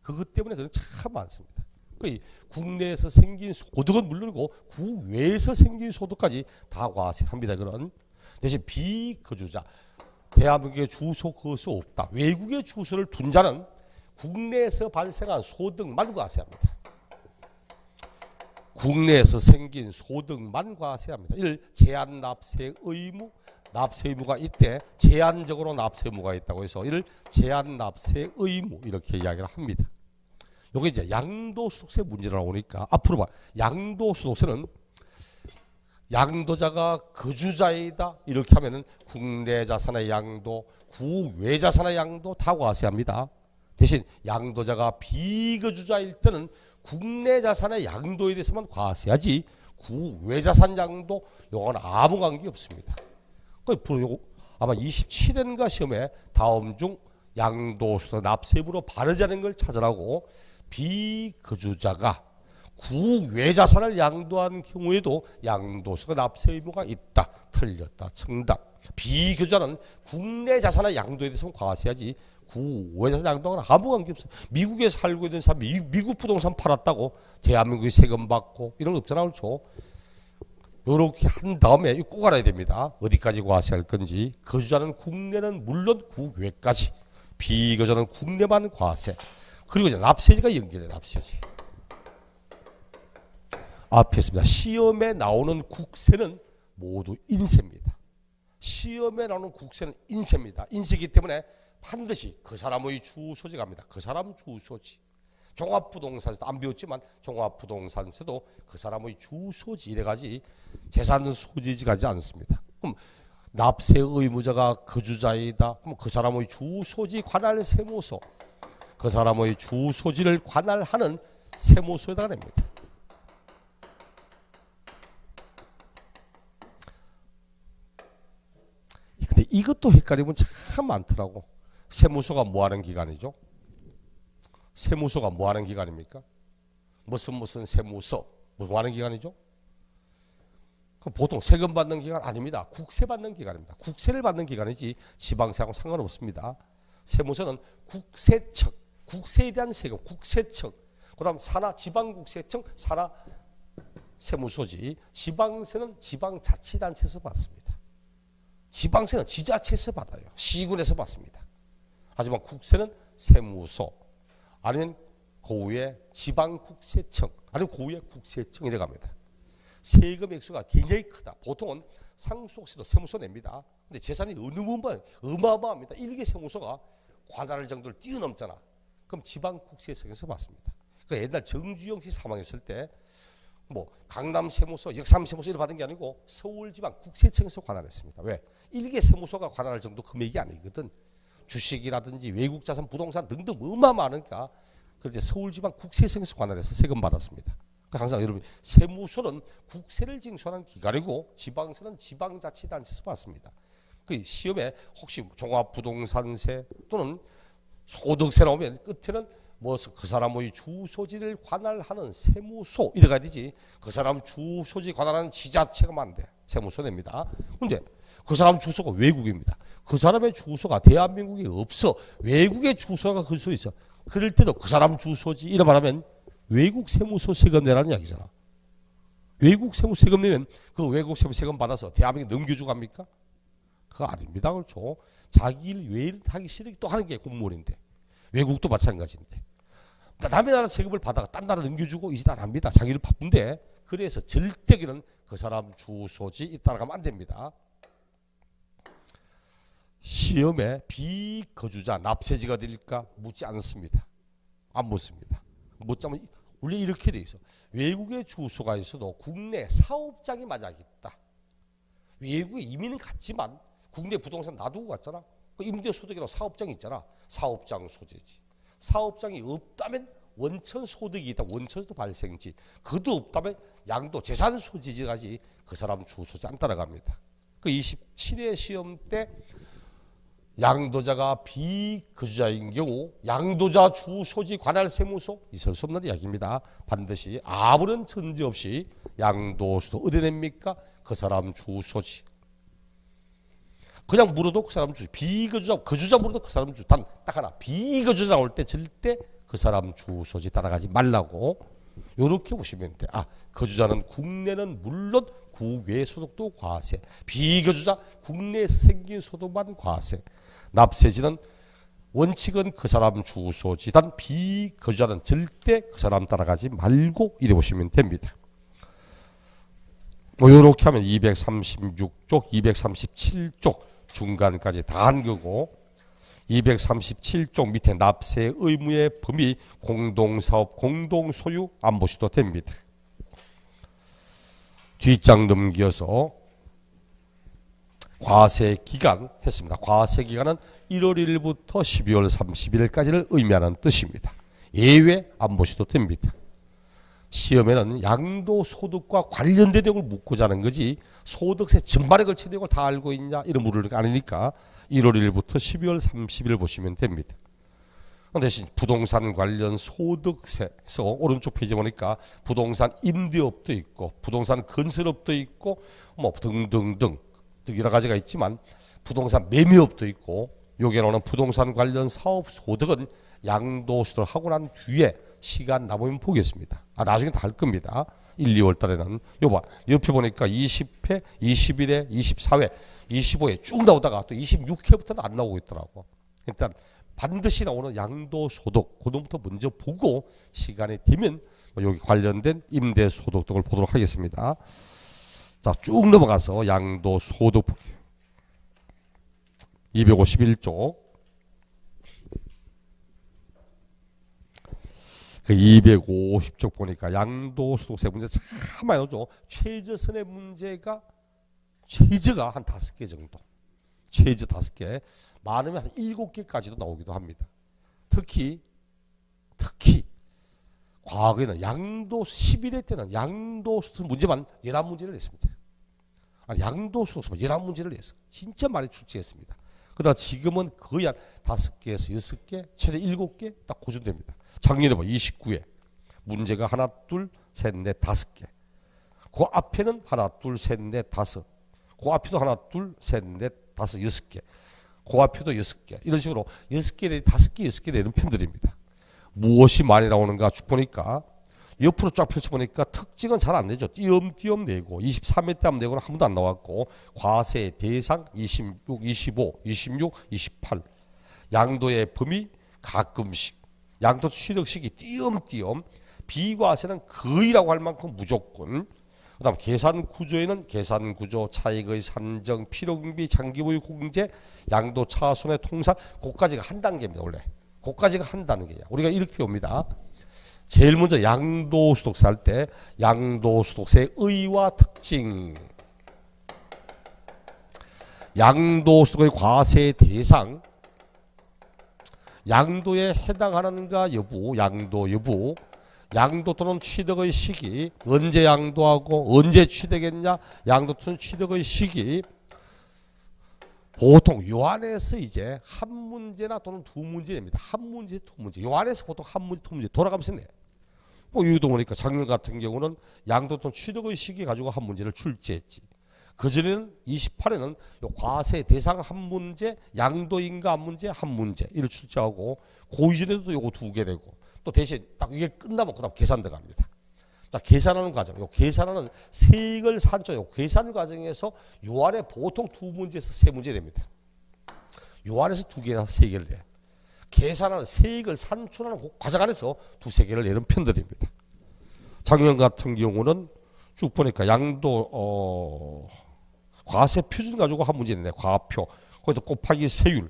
그것 때문에 그런 참 많습니다. 국내에서 생긴 소득은 물론이고 국외에서 생긴 소득까지 다 과세합니다. 그런 대신 비거주자, 대한민국에 주소 거소 없다. 외국에 주소를 둔 자는 국내에서 발생한 소득만 과세합니다. 국내에서 생긴 소득만 과세합니다. 이를 제한 납세 의무, 납세 의무가 있대. 제한적으로 납세 의무가 있다고 해서 이를 제한 납세 의무 이렇게 이야기를 합니다. 요게 이제 양도소득세 문제로 나오니까 앞으로 봐. 양도소득세는 양도자가 거주자이다 이렇게 하면은 국내 자산의 양도, 국외 자산의 양도 다 과세합니다. 대신 양도자가 비거주자일 때는 국내 자산의 양도에 대해서만 과세하지 국외 자산 양도 요건 아무 관계 없습니다. 아마 27회인가 시험에 다음 중 양도소득 납세부로 바르자는 걸 찾으라고 비거주자가 국외 자산을 양도한 경우에도 양도소득 납세 의무가 있다. 틀렸다. 정답. 비거주자는 국내 자산의 양도에 대해서는 과세하지 국외 자산 양도는 아무 관계 없어요. 미국에 살고 있는 사람이 미국 부동산 팔았다고 대한민국에 세금 받고 이런 거 없잖아. 그렇죠? 요렇게 한 다음에 꼭 알아야 됩니다. 어디까지 과세할 건지. 거주자는 국내는 물론 국외까지, 비거주자는 국내만 과세. 그리고 이제 납세지가 연결돼. 납세지. 앞에 있습니다. 시험에 나오는 국세는 모두 인세입니다. 시험에 나오는 국세는 인세입니다. 인세이기 때문에 반드시 그 사람의 주소지 갑니다. 그 사람 주소지. 종합부동산세도 안 배웠지만 종합부동산세도 그 사람의 주소지 이래가지 재산 소지지 가지 않습니다. 그럼 납세 의무자가 거주자이다. 그럼 그 사람의 주소지 관할 세무서, 그 사람의 주소지를 관할하는 세무서에다가 냅니다. 근데 이것도 헷갈리면 참 많더라고. 세무서가 뭐하는 기관이죠? 세무서가 뭐하는 기관입니까? 무슨 세무서 뭐하는 기관이죠? 보통 세금 받는 기관 아닙니다. 국세 받는 기관입니다. 국세를 받는 기관이지 지방세하고 상관없습니다. 세무서는 국세청, 국세에 대한 세금, 국세청, 그 다음 산하 지방국세청, 산하 세무서지. 지방세는 지방자치단체에서 받습니다. 지방세는 지자체에서 받아요. 시군에서 받습니다. 하지만 국세는 세무서 아니면 고유의 지방국세청 아니면 고유의 국세청이 돼갑니다. 세금 액수가 굉장히 크다. 보통은 상속세도 세무서 냅니다. 근데 재산이 어마어마합니다. 일개 세무서가 관할 정도를 뛰어넘잖아. 그럼 지방국세청에서 받습니다. 그러니까 옛날 정주영 씨 사망했을 때 뭐 강남 세무서, 역삼 세무서 이를 받은 게 아니고 서울지방국세청에서 관할했습니다. 왜? 일개 세무서가 관할할 정도 금액이 아니거든. 주식이라든지 외국 자산, 부동산 등등 어마어마하니까 그런데 서울지방국세청에서 관할해서 세금 받았습니다. 그러니까 항상 여러분 세무서는 국세를 징수하는 기관이고 지방세는 지방자치단체에서 받습니다. 그 시험에 혹시 종합부동산세 또는 소득세 나오면 끝에는 뭐 그 사람의 주소지를 관할하는 세무소 이래가 되지. 그 사람 주소지 관할하는 지자체가 안 돼. 세무소 냅니다. 근데 그 사람 주소가 외국입니다. 그 사람의 주소가 대한민국에 없어. 외국의 주소가 그 수 있어. 그럴 때도 그 사람 주소지 이래 말하면 외국 세무소 세금 내라는 이야기잖아. 외국 세무 세금 내면 그 외국 세무 세금 받아서 대한민국에 넘겨주고 합니까? 그거 아닙니다. 그렇죠. 자기 일 외일 하기 싫으니 또 하는 게 공무원인데 외국도 마찬가지인데 남의 나라 세금을 받아가 딴 나라 넘겨주고 이 짓 안 합니다. 자기를 바쁜데 그래서 절대기는 그 사람 주소지 따라가면 안 됩니다. 시험에 비거주자 납세지가 될까 묻지 않습니다. 안 묻습니다. 묻자면 원래 이렇게 돼 있어. 외국의 주소가 있어도 국내 사업장이 만약 있다. 외국에 이민은 갔지만 국내 부동산 놔두고 갔잖아. 그 임대소득이라고 사업장이 있잖아. 사업장 소재지. 사업장이 없다면 원천 소득이 있다. 원천 소득 발생지. 그도 없다면 양도 재산 소지지까지 그 사람 주소지 안 따라갑니다. 그 27회 시험 때 양도자가 비거주자인 경우 양도자 주소지 관할 세무소 있을 수 없는 이야기입니다. 반드시 아무런 전제 없이 양도소득 어디 냅니까? 그 사람 주소지. 그냥 물어도 그 사람 주소지. 비거주자, 거주자 물어도 그 사람 주소지. 단 딱 하나. 비거주자 나올 때 절대 그 사람 주소지 따라가지 말라고. 요렇게 보시면 돼. 아, 거주자는 국내는 물론 국외 소득도 과세. 비거주자 국내에서 생긴 소득만 과세. 납세지는 원칙은 그 사람 주소지. 단 비거주자는 절대 그 사람 따라가지 말고 이래 보시면 됩니다. 뭐 요렇게 하면 236쪽, 237쪽 중간까지 다 한 거고 237쪽 밑에 납세 의무의 범위 공동사업, 공동소유 안 보셔도 됩니다. 뒷장 넘겨서 과세 기간 했습니다. 과세 기간은 1월 1일부터 12월 30일까지를 의미하는 뜻입니다. 예외 안 보셔도 됩니다. 시험에는 양도소득과 관련된 내용을 묻고자 하는 거지 소득세 전반에 걸친 내용을 다 알고 있냐 이런 물을 아니니까 1월 1일부터 12월 30일 보시면 됩니다. 대신 부동산 관련 소득세에서 오른쪽 페이지 보니까 부동산 임대업도 있고 부동산 건설업도 있고 뭐 등등등 여러 가지가 있지만 부동산 매매업도 있고 여기에 나오는 부동산 관련 사업 소득은 양도소득을 하고 난 뒤에 시간 남으면 보겠습니다. 아 나중에 다 할 겁니다. 1, 2월 달에는 요봐 옆에 보니까 20회, 21회, 24회, 25회 쭉 나오다가 또 26회부터는 안 나오고 있더라고. 일단 반드시 나오는 양도소득 그놈부터 먼저 보고 시간이 되면 여기 관련된 임대소득 등을 보도록 하겠습니다. 자, 쭉 넘어가서 양도소득 볼게요. 251쪽 그 250쪽 보니까 양도소득세 문제 참 많이 나오죠. 최저선의 문제가 최저가 한 5개 정도. 최저 5개. 많으면 한 7개까지도 나오기도 합니다. 특히 과거에는 양도 11회 때는 양도소득 문제만 11문제를 냈습니다. 아니, 양도소득 11문제를 냈어. 진짜 많이 출제했습니다. 그러다 지금은 거의 한 5개에서 6개, 최대 7개 딱 고정됩니다. 작년에 뭐 29회 문제가 하나, 둘, 셋, 넷, 5개. 그 앞에는 하나, 둘, 셋, 넷, 5. 그 앞에도 하나, 둘, 셋, 넷, 5, 6개. 그 앞에도 6개. 이런 식으로 6개, 5개, 6개 내는 편들입니다. 무엇이 많이 나오는가 쭉 보니까 옆으로 쫙 펼쳐보니까 특징은 잘 안 내죠. 띄엄띄엄 내고 23회 때 한번 내고는 한 번도 안 나왔고 과세 대상 26, 25, 26, 28 양도의 범위 가끔씩 양도 취득 시기 띄엄띄엄 비과세는 거의라고 할 만큼 무조건 그 다음 계산구조에는 계산구조, 차익의 산정, 필요경비, 장기보유 공제, 양도 차손의 통산 그까지가 한 단계입니다. 원래 그까지가 한 단계야. 우리가 이렇게 봅니다. 제일 먼저 양도소득세 할 때 양도소득세의 의와 특징 양도소득의 과세 대상 양도에 해당하는가 여부 양도 여부 양도 또는 취득의 시기 언제 양도하고 언제 취득했냐 양도 또는 취득의 시기 보통 요 안에서 이제 한 문제나 또는 두 문제 됩니다. 한 문제, 두 문제. 요 안에서 보통 한 문제, 두 문제 돌아가면서 내. 뭐 이유도 보니까 작년 같은 경우는 양도통 취득의 시기 가지고 한 문제를 출제했지. 그전에는 28에는 요 과세 대상 한 문제, 양도인가 한 문제, 한 문제 이를 출제하고 그 이전에도 요거 두 개 되고 또 대신 딱 이게 끝나면 그다음 계산 들어갑니다. 자, 계산하는 과정. 요 계산하는 세액을 산조 요 계산 과정에서 요 안에 보통 두 문제에서 세 문제 됩니다. 요 안에서 두 개나 세 개를 내. 계산하는 세액을 산출하는 그 과정 안에서 두세 개를 내는 편들입니다. 작년 같은 경우는 쭉 보니까 양도 과세 표준 가지고 한 문제 있네. 과표. 거기도 곱하기 세율.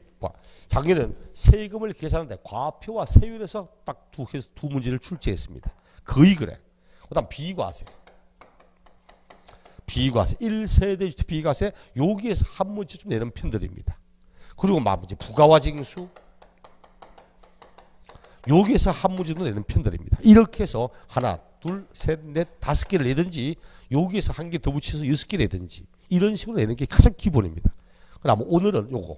작년에는 세금을 계산하는데 과표와 세율에서 딱 두 문제를 출제했습니다. 거의 그래. 그다음 비과세. 비과세. 1세대 주택 비과세 여기에서 한 문제 좀 내는 편들입니다. 그리고 마무리 부가와 징수. 여기에서 한 문제도 내는 편들입니다. 이렇게 해서 하나, 둘, 셋, 넷, 다섯 개를 내든지 여기에서 한 개 더 붙여서 6개 내든지 이런 식으로 내는 게 가장 기본입니다. 그다음 오늘은 요거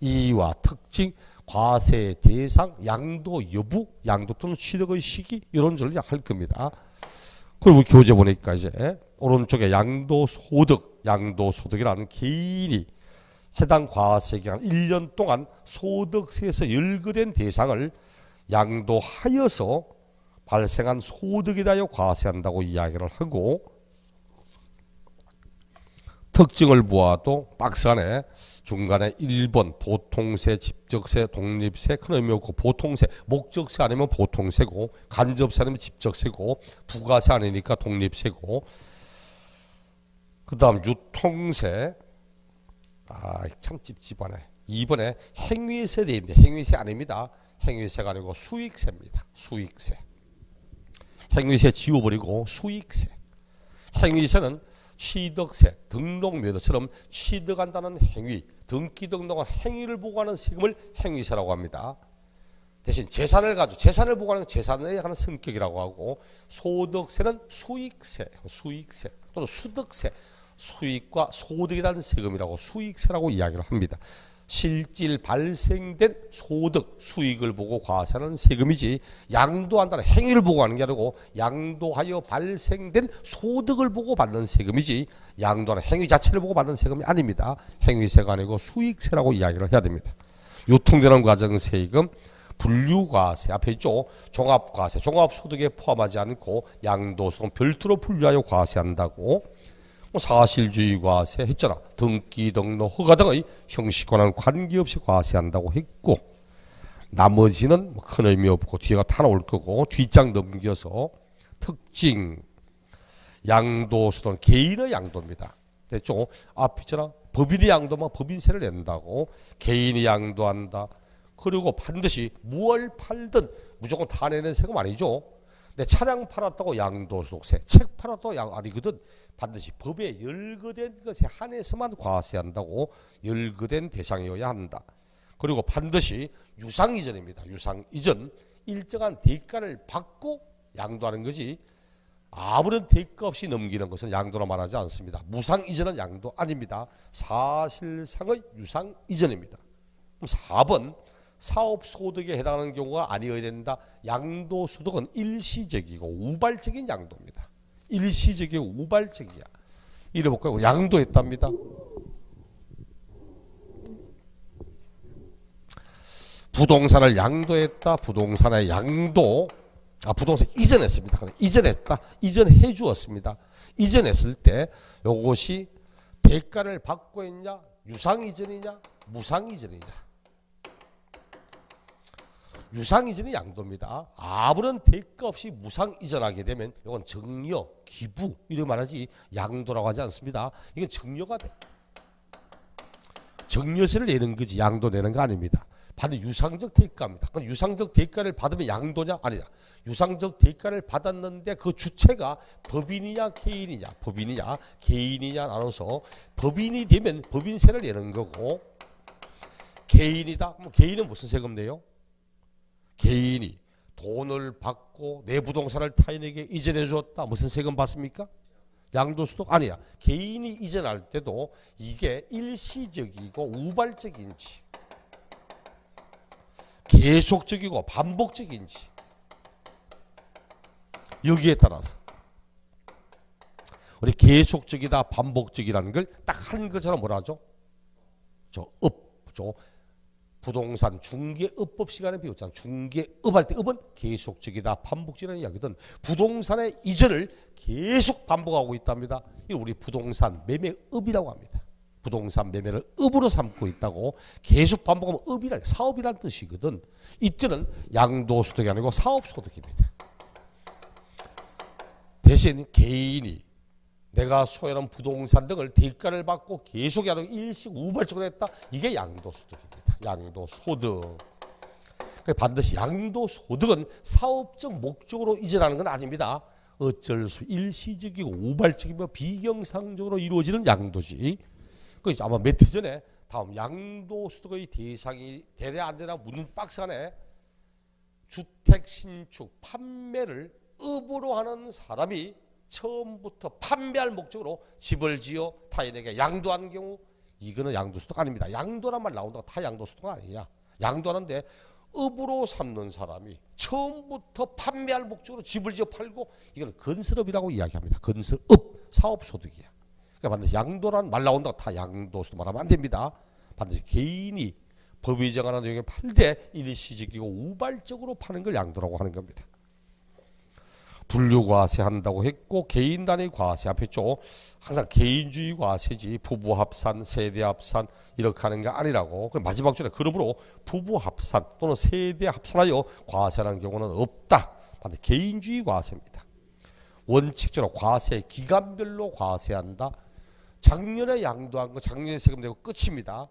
이와 특징, 과세 대상, 양도 여부, 양도 또는 취득의 시기 이런 전략 할 겁니다. 그리고 교재 보니까 이제 오른쪽에 양도소득, 양도소득이라는 개인이 해당 과세기간 1년 동안 소득세에서 열거된 대상을 양도하여서 발생한 소득에 대하여 과세한다고 이야기를 하고 특징을 보아도 박스 안에 중간에 1번 보통세, 직접세, 독립세 큰 의미 없고 보통세, 목적세 아니면 보통세고 간접세 아니면 직접세고 부가세 아니니까 독립세고 그 다음 유통세 참 찝찝하네. 2번에 행위세 되어 있는데 행위세 아닙니다. 행위세가 아니고 수익세입니다. 수익세. 행위세 지워버리고 수익세. 행위세는 취득세, 등록면허처럼 취득한다는 행위, 등기 등록한 행위를 보고 하는 세금을 행위세라고 합니다. 대신 재산을 가지고 재산을 보고 하는 재산에 하는 성격이라고 하고 소득세는 수익세, 수익세 또는 수득세, 수익과 소득에 대한 세금이라고 수익세라고 이야기를 합니다. 실질 발생된 소득, 수익을 보고 과세하는 세금이지 양도한다는 행위를 보고 하는 게 아니고 양도하여 발생된 소득을 보고 받는 세금이지 양도하는 행위 자체를 보고 받는 세금이 아닙니다. 행위세가 아니고 수익세라고 이야기를 해야 됩니다. 유통되는 과정세금, 분류과세 앞에 있죠. 종합과세, 종합소득에 포함하지 않고 양도소득 별도로 분류하여 과세한다고 사실주의 과세 했잖아. 등기, 등록, 허가 등의 형식과는 관계없이 과세한다고 했고 나머지는 큰 의미 없고 뒤에가 다 나올 거고 뒷장 넘겨서 특징 양도수는 개인의 양도입니다. 됐죠? 앞에 있잖아. 법인의 양도만 법인세를 낸다고 개인이 양도한다. 그리고 반드시 무얼 팔든 무조건 다 내는 세금 아니죠. 내 차량 팔았다고 양도소득세, 책 팔았다고 아니거든. 반드시 법에 열거된 것에 한해서만 과세한다고 열거된 대상이어야 한다. 그리고 반드시 유상이전입니다. 유상이전 일정한 대가를 받고 양도하는 것이 아무런 대가 없이 넘기는 것은 양도라 말하지 않습니다. 무상이전은 양도 아닙니다. 사실상의 유상이전입니다. 4번 사업소득에 해당하는 경우가 아니어야 된다. 양도소득은 일시적이고 우발적인 양도입니다. 일시적이고 우발적이야. 이래볼까요? 양도했답니다. 부동산을 양도했다. 부동산의 양도 부동산 이전했습니다. 이전했다. 이전해 주었습니다. 이전했을 때 이것이 대가를 받고 있냐? 유상이전이냐? 무상이전이냐? 유상이전이 양도입니다. 아무런 대가 없이 무상이전하게 되면 이건 증여, 기부 이렇게 말하지 양도라고 하지 않습니다. 이건 증여가 돼. 증여세를 내는 거지 양도 내는 거 아닙니다. 반드시 유상적 대가입니다. 유상적 대가를 받으면 양도냐? 아니냐. 유상적 대가를 받았는데 그 주체가 법인이냐 개인이냐 법인이냐 개인이냐 나눠서 법인이 되면 법인세를 내는 거고 개인이다. 그럼 개인은 무슨 세금 내요? 개인이 돈을 받고 내 부동산을 타인에게 이전해 주었다. 무슨 세금 받습니까? 양도소득 아니야. 개인이 이전할 때도 이게 일시적이고 우발적인지 계속적이고 반복적인지 여기에 따라서 우리 계속적이다 반복적이라는 걸 딱 한 것처럼 뭐라 하죠? 부동산 중개업법 시간에 배웠잖아. 중개업 할 때 업은 계속적이다 반복적이라는 이야기든 부동산의 이전을 계속 반복하고 있답니다. 이걸 우리 부동산 매매업이라고 합니다. 부동산 매매를 업으로 삼고 있다고 계속 반복하면 업이란 사업이란 뜻이거든. 이때는 양도소득이 아니고 사업소득입니다. 대신 개인이 내가 소유하는 부동산 등을 대가를 받고 계속 하는 일식 우발적으로 했다. 이게 양도소득입니다. 양도소득. 반드시 양도소득은 사업적 목적으로 이전하는 건 아닙니다. 어쩔 수 일시적이고 우발적이며 비경상적으로 이루어지는 양도지. 그 아마 몇 해 전에 다음 양도소득의 대상이 되냐 안 되냐 묻는 박스 안에 주택 신축 판매를 업으로 하는 사람이 처음부터 판매할 목적으로 집을 지어 타인에게 양도하는 경우 이거는 양도소득 아닙니다. 양도란 말 나온다고 다 양도소득은 아니야. 양도하는데 업으로 삼는 사람이 처음부터 판매할 목적으로 집을 지어 팔고 이거는 건설업이라고 이야기합니다. 건설업 사업소득이야. 그러니까 반드시 양도란 말 나온다고 다 양도소득 말하면 안 됩니다. 반드시 개인이 법이 정하는 내용을 팔 때 일시적이고 우발적으로 파는 걸 양도라고 하는 겁니다. 분류과세 한다고 했고 개인 단위 과세 앞에 했죠. 항상 개인주의 과세지 부부합산, 세대합산 이렇게 하는 게 아니라고. 마지막 줄에 그러므로 부부합산 또는 세대합산하여 과세라는 경우는 없다. 반드시 개인주의 과세입니다. 원칙적으로 과세 기간별로 과세한다. 작년에 양도한 거 작년에 세금 내고 끝입니다.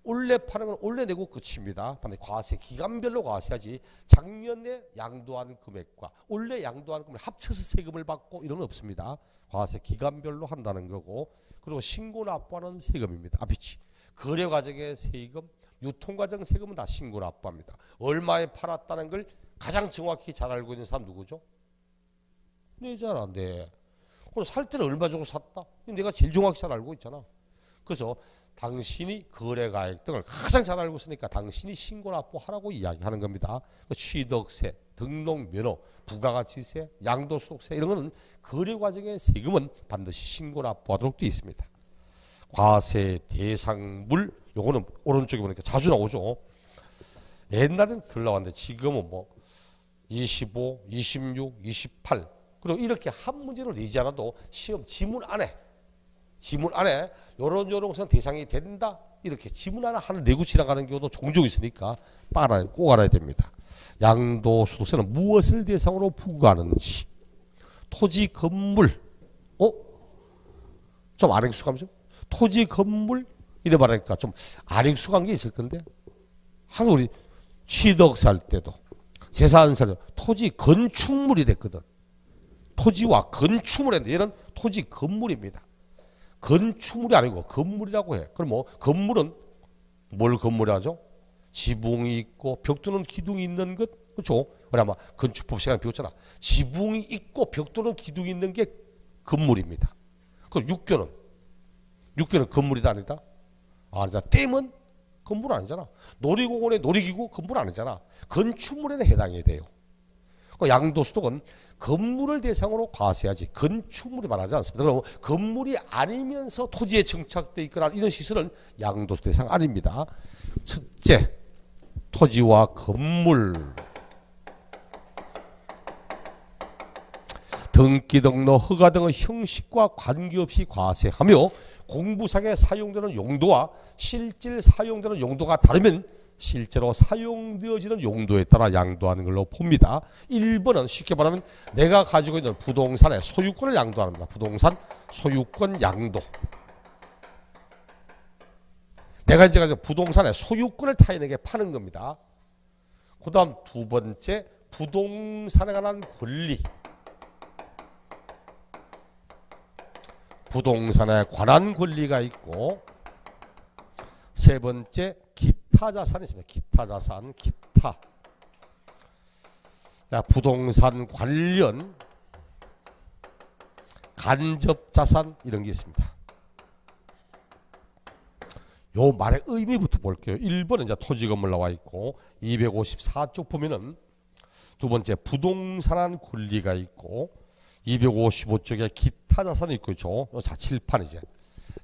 올해 파는 건 올해 내고 끝입니다. 반드시 과세 기간별로 과세하지 작년에 양도한 금액과 올해 양도한 금액을 합쳐서 세금을 받고 이런 건 없습니다. 과세 기간별로 한다는 거고 그리고 신고 납부하는 세금입니다. 앞이지. 거래 과정의 세금, 유통 과정 세금은 다 신고 납부합니다. 얼마에 팔았다는 걸 가장 정확히 잘 알고 있는 사람 누구죠? 내잖아. 네. 그럼 살 때는 얼마 주고 샀다? 내가 제일 정확히 잘 알고 있잖아. 그래서 당신이 거래가액 등을 가장 잘 알고 있으니까 당신이 신고납부하라고 이야기하는 겁니다. 취득세, 등록면허, 부가가치세, 양도소득세 이런 거는 거래 과정의 세금은 반드시 신고납부하도록 되어 있습니다. 과세 대상물 요거는 오른쪽에 보니까 자주 나오죠. 옛날에는 덜 나왔는데 지금은 뭐 25, 26, 28 그리고 이렇게 한 문제를 내지 않아도 시험 지문 안에 요런 것은 대상이 된다. 이렇게 지문 하나 내고 지나가는 경우도 종종 있으니까 꼭 알아야 됩니다. 양도소득세는 무엇을 대상으로 부과하는지. 토지 건물. 좀 안 익숙하죠? 토지 건물 이래 말하니까 좀 안 익숙한 게 있을 건데 항상 우리 취득세 할 때도 재산세 할 때도 토지 건축물이 됐거든. 토지와 건축물인데 얘는 토지 건물입니다. 건축물이 아니고 건물이라고 해. 그럼 뭐 건물은 뭘 건물하죠? 지붕이 있고 벽돌은 기둥이 있는 것. 그렇죠? 우리 아마 건축법 시간에 배웠잖아. 지붕이 있고 벽돌은 기둥이 있는 게 건물입니다. 그럼 육교는 건물이다 아니다? 아니다. 댐은 건물 아니잖아. 놀이공원의 놀이기구 건물 아니잖아. 건축물에는 해당이 돼요. 양도소득은 건물을 대상으로 과세하지 건축물이 말하지 않습니다. 그럼 건물이 아니면서 토지에 정착되어 있거나 이런 시설은 양도소득 대상 아닙니다. 첫째, 토지와 건물 등기 등록 허가 등의 형식과 관계없이 과세하며 공부상에 사용되는 용도와 실질 사용되는 용도가 다르면 실제로 사용되어지는 용도에 따라 양도하는 걸로 봅니다. 1번은 쉽게 말하면 내가 가지고 있는 부동산의 소유권을 양도합니다. 부동산 소유권 양도. 내가 이제 가지고 부동산의 소유권을 타인에게 파는 겁니다. 그 다음 두 번째 부동산에 관한 권리. 부동산에 관한 권리가 있고 세 번째 기타 자산이 있습니다. 기타 자산, 기타. 자, 부동산 관련 간접자산 이런 게 있습니다. 요 말의 의미부터 볼게요. 1번은 이제 토지건물 나와 있고 254쪽 보면은 두 번째 부동산한 권리가 있고 255쪽에 기타 자산이 있고 있죠. 자, 칠판 이제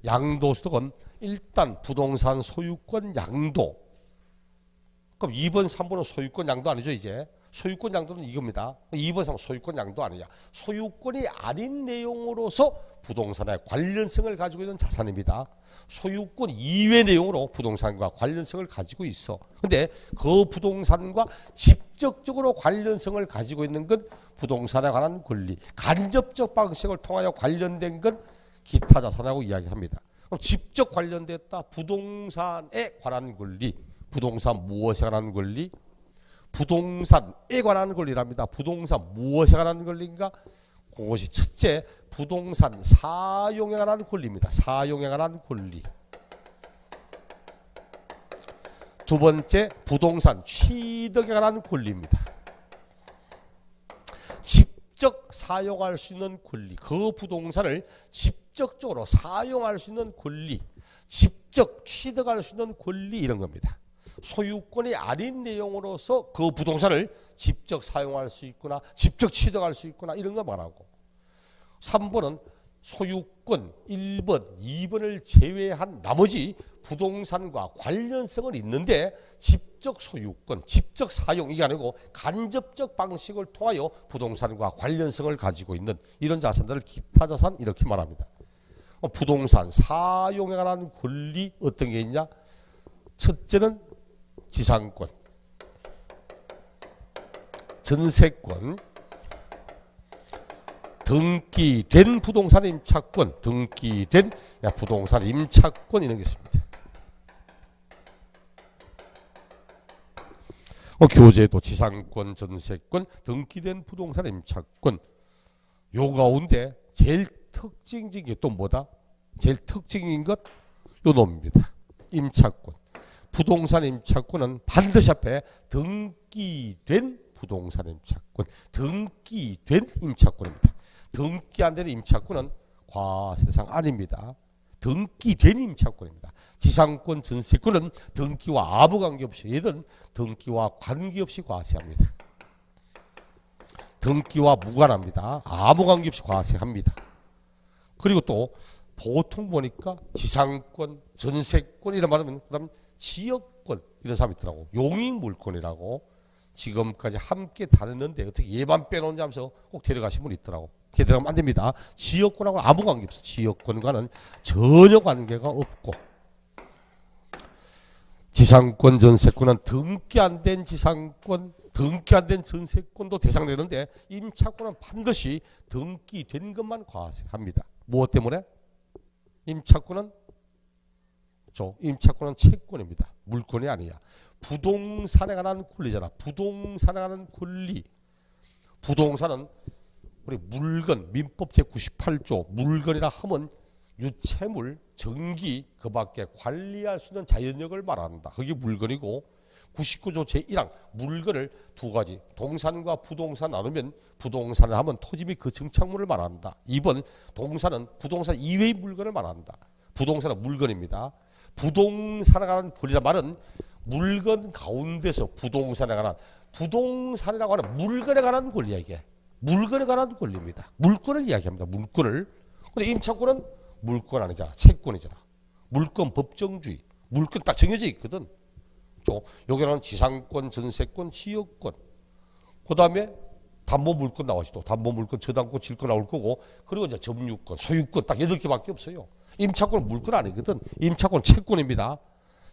양도소득은 일단 부동산 소유권 양도. 그럼 2번, 3번은 소유권 양도 아니죠. 이제 소유권 양도는 이겁니다. 2번, 3번 소유권 양도 아니야. 소유권이 아닌 내용으로서 부동산의 관련성을 가지고 있는 자산입니다. 소유권 이외 내용으로 부동산과 관련성을 가지고 있어. 근데 그 부동산과 직접적으로 관련성을 가지고 있는 건 부동산에 관한 권리, 간접적 방식을 통하여 관련된 건 기타 자산하고 이야기합니다. 그럼 직접 관련됐다. 부동산에 관한 권리, 부동산 무엇에 관한 권리, 부동산에 관한 권리랍니다. 부동산 무엇에 관한 권리인가? 그것이 첫째 부동산 사용에 관한 권리입니다. 사용에 관한 권리. 두 번째 부동산 취득에 관한 권리입니다. 직접 사용할 수 있는 권리, 그 부동산을 직접적으로 사용할 수 있는 권리, 직접 취득할 수 있는 권리 이런 겁니다. 소유권이 아닌 내용으로서 그 부동산을 직접 사용할 수 있구나, 직접 취득할 수 있구나 이런 거 말하고 3번은 소유권 1번, 2번을 제외한 나머지 부동산과 관련성은 있는데 직접 소유권, 직접 사용 이게 아니고 간접적 방식을 통하여 부동산과 관련성을 가지고 있는 이런 자산들을 기타 자산 이렇게 말합니다. 부동산 사용에 관한 권리 어떤 게 있냐? 첫째는 지상권, 전세권, 등기된 부동산 임차권, 등기된 부동산 임차권 이런 게 있습니다. 교재도 지상권, 전세권, 등기된 부동산 임차권. 요 가운데 제일 특징적인 게 또 뭐다? 제일 특징인 것 요 놈입니다. 임차권. 부동산 임차권은 반드시 앞에 등기된 부동산 임차권, 등기된 임차권입니다. 등기 안 되는 임차권은 과세 대상 아닙니다. 등기된 임차권입니다. 지상권, 전세권은 등기와 아무 관계없이 얘는 등기와 관계없이 과세합니다. 등기와 무관합니다. 아무 관계없이 과세합니다. 그리고 또 보통 보니까 지상권, 전세권 이런 말하면 그다음 지역권 이런 사람이 있더라고. 용익물권이라고 지금까지 함께 다녔는데 어떻게 얘만 빼놓냐 하면서 꼭 데려가신 분이 있더라고. 그렇게 들어가면 안 됩니다. 지역권하고 아무 관계 없어. 지역권과는 전혀 관계가 없고 지상권, 전세권은 등기 안 된 지상권, 등기 안 된 전세권도 대상되는데 임차권은 반드시 등기된 것만 과세합니다. 무엇 때문에? 임차권은 채권입니다. 물권이 아니야. 부동산에 관한 권리잖아. 부동산에 관한 권리. 부동산은 우리 물건 민법 제98조 물건이라 하면 유채물, 전기 그 밖에 관리할 수 있는 자연력을 말한다. 그게 물건이고 99조 제1항 물건을 두 가지 동산과 부동산 나누면 부동산을 하면 토지 및 그 증착물을 말한다. 2번 동산은 부동산 이외의 물건을 말한다. 부동산은 물건입니다. 부동산에 관한 권리란 말은 물건 가운데서 부동산에 관한 부동산이라고 하는 물건에 관한 권리야. 이게 물건에 관한 권리입니다. 물건을 이야기합니다. 물건을. 근데 임차권은 물건 아니잖아. 채권이잖아. 물건 법정주의. 물건 딱 정해져 있거든. 여기는 지상권, 전세권, 지역권. 그 다음에 담보물권 나와있어. 또 담보물권, 저당권, 질권 나올 거고. 그리고 이제 점유권, 소유권 딱 8개밖에 없어요. 임차권은 물건 아니거든. 임차권은 채권입니다.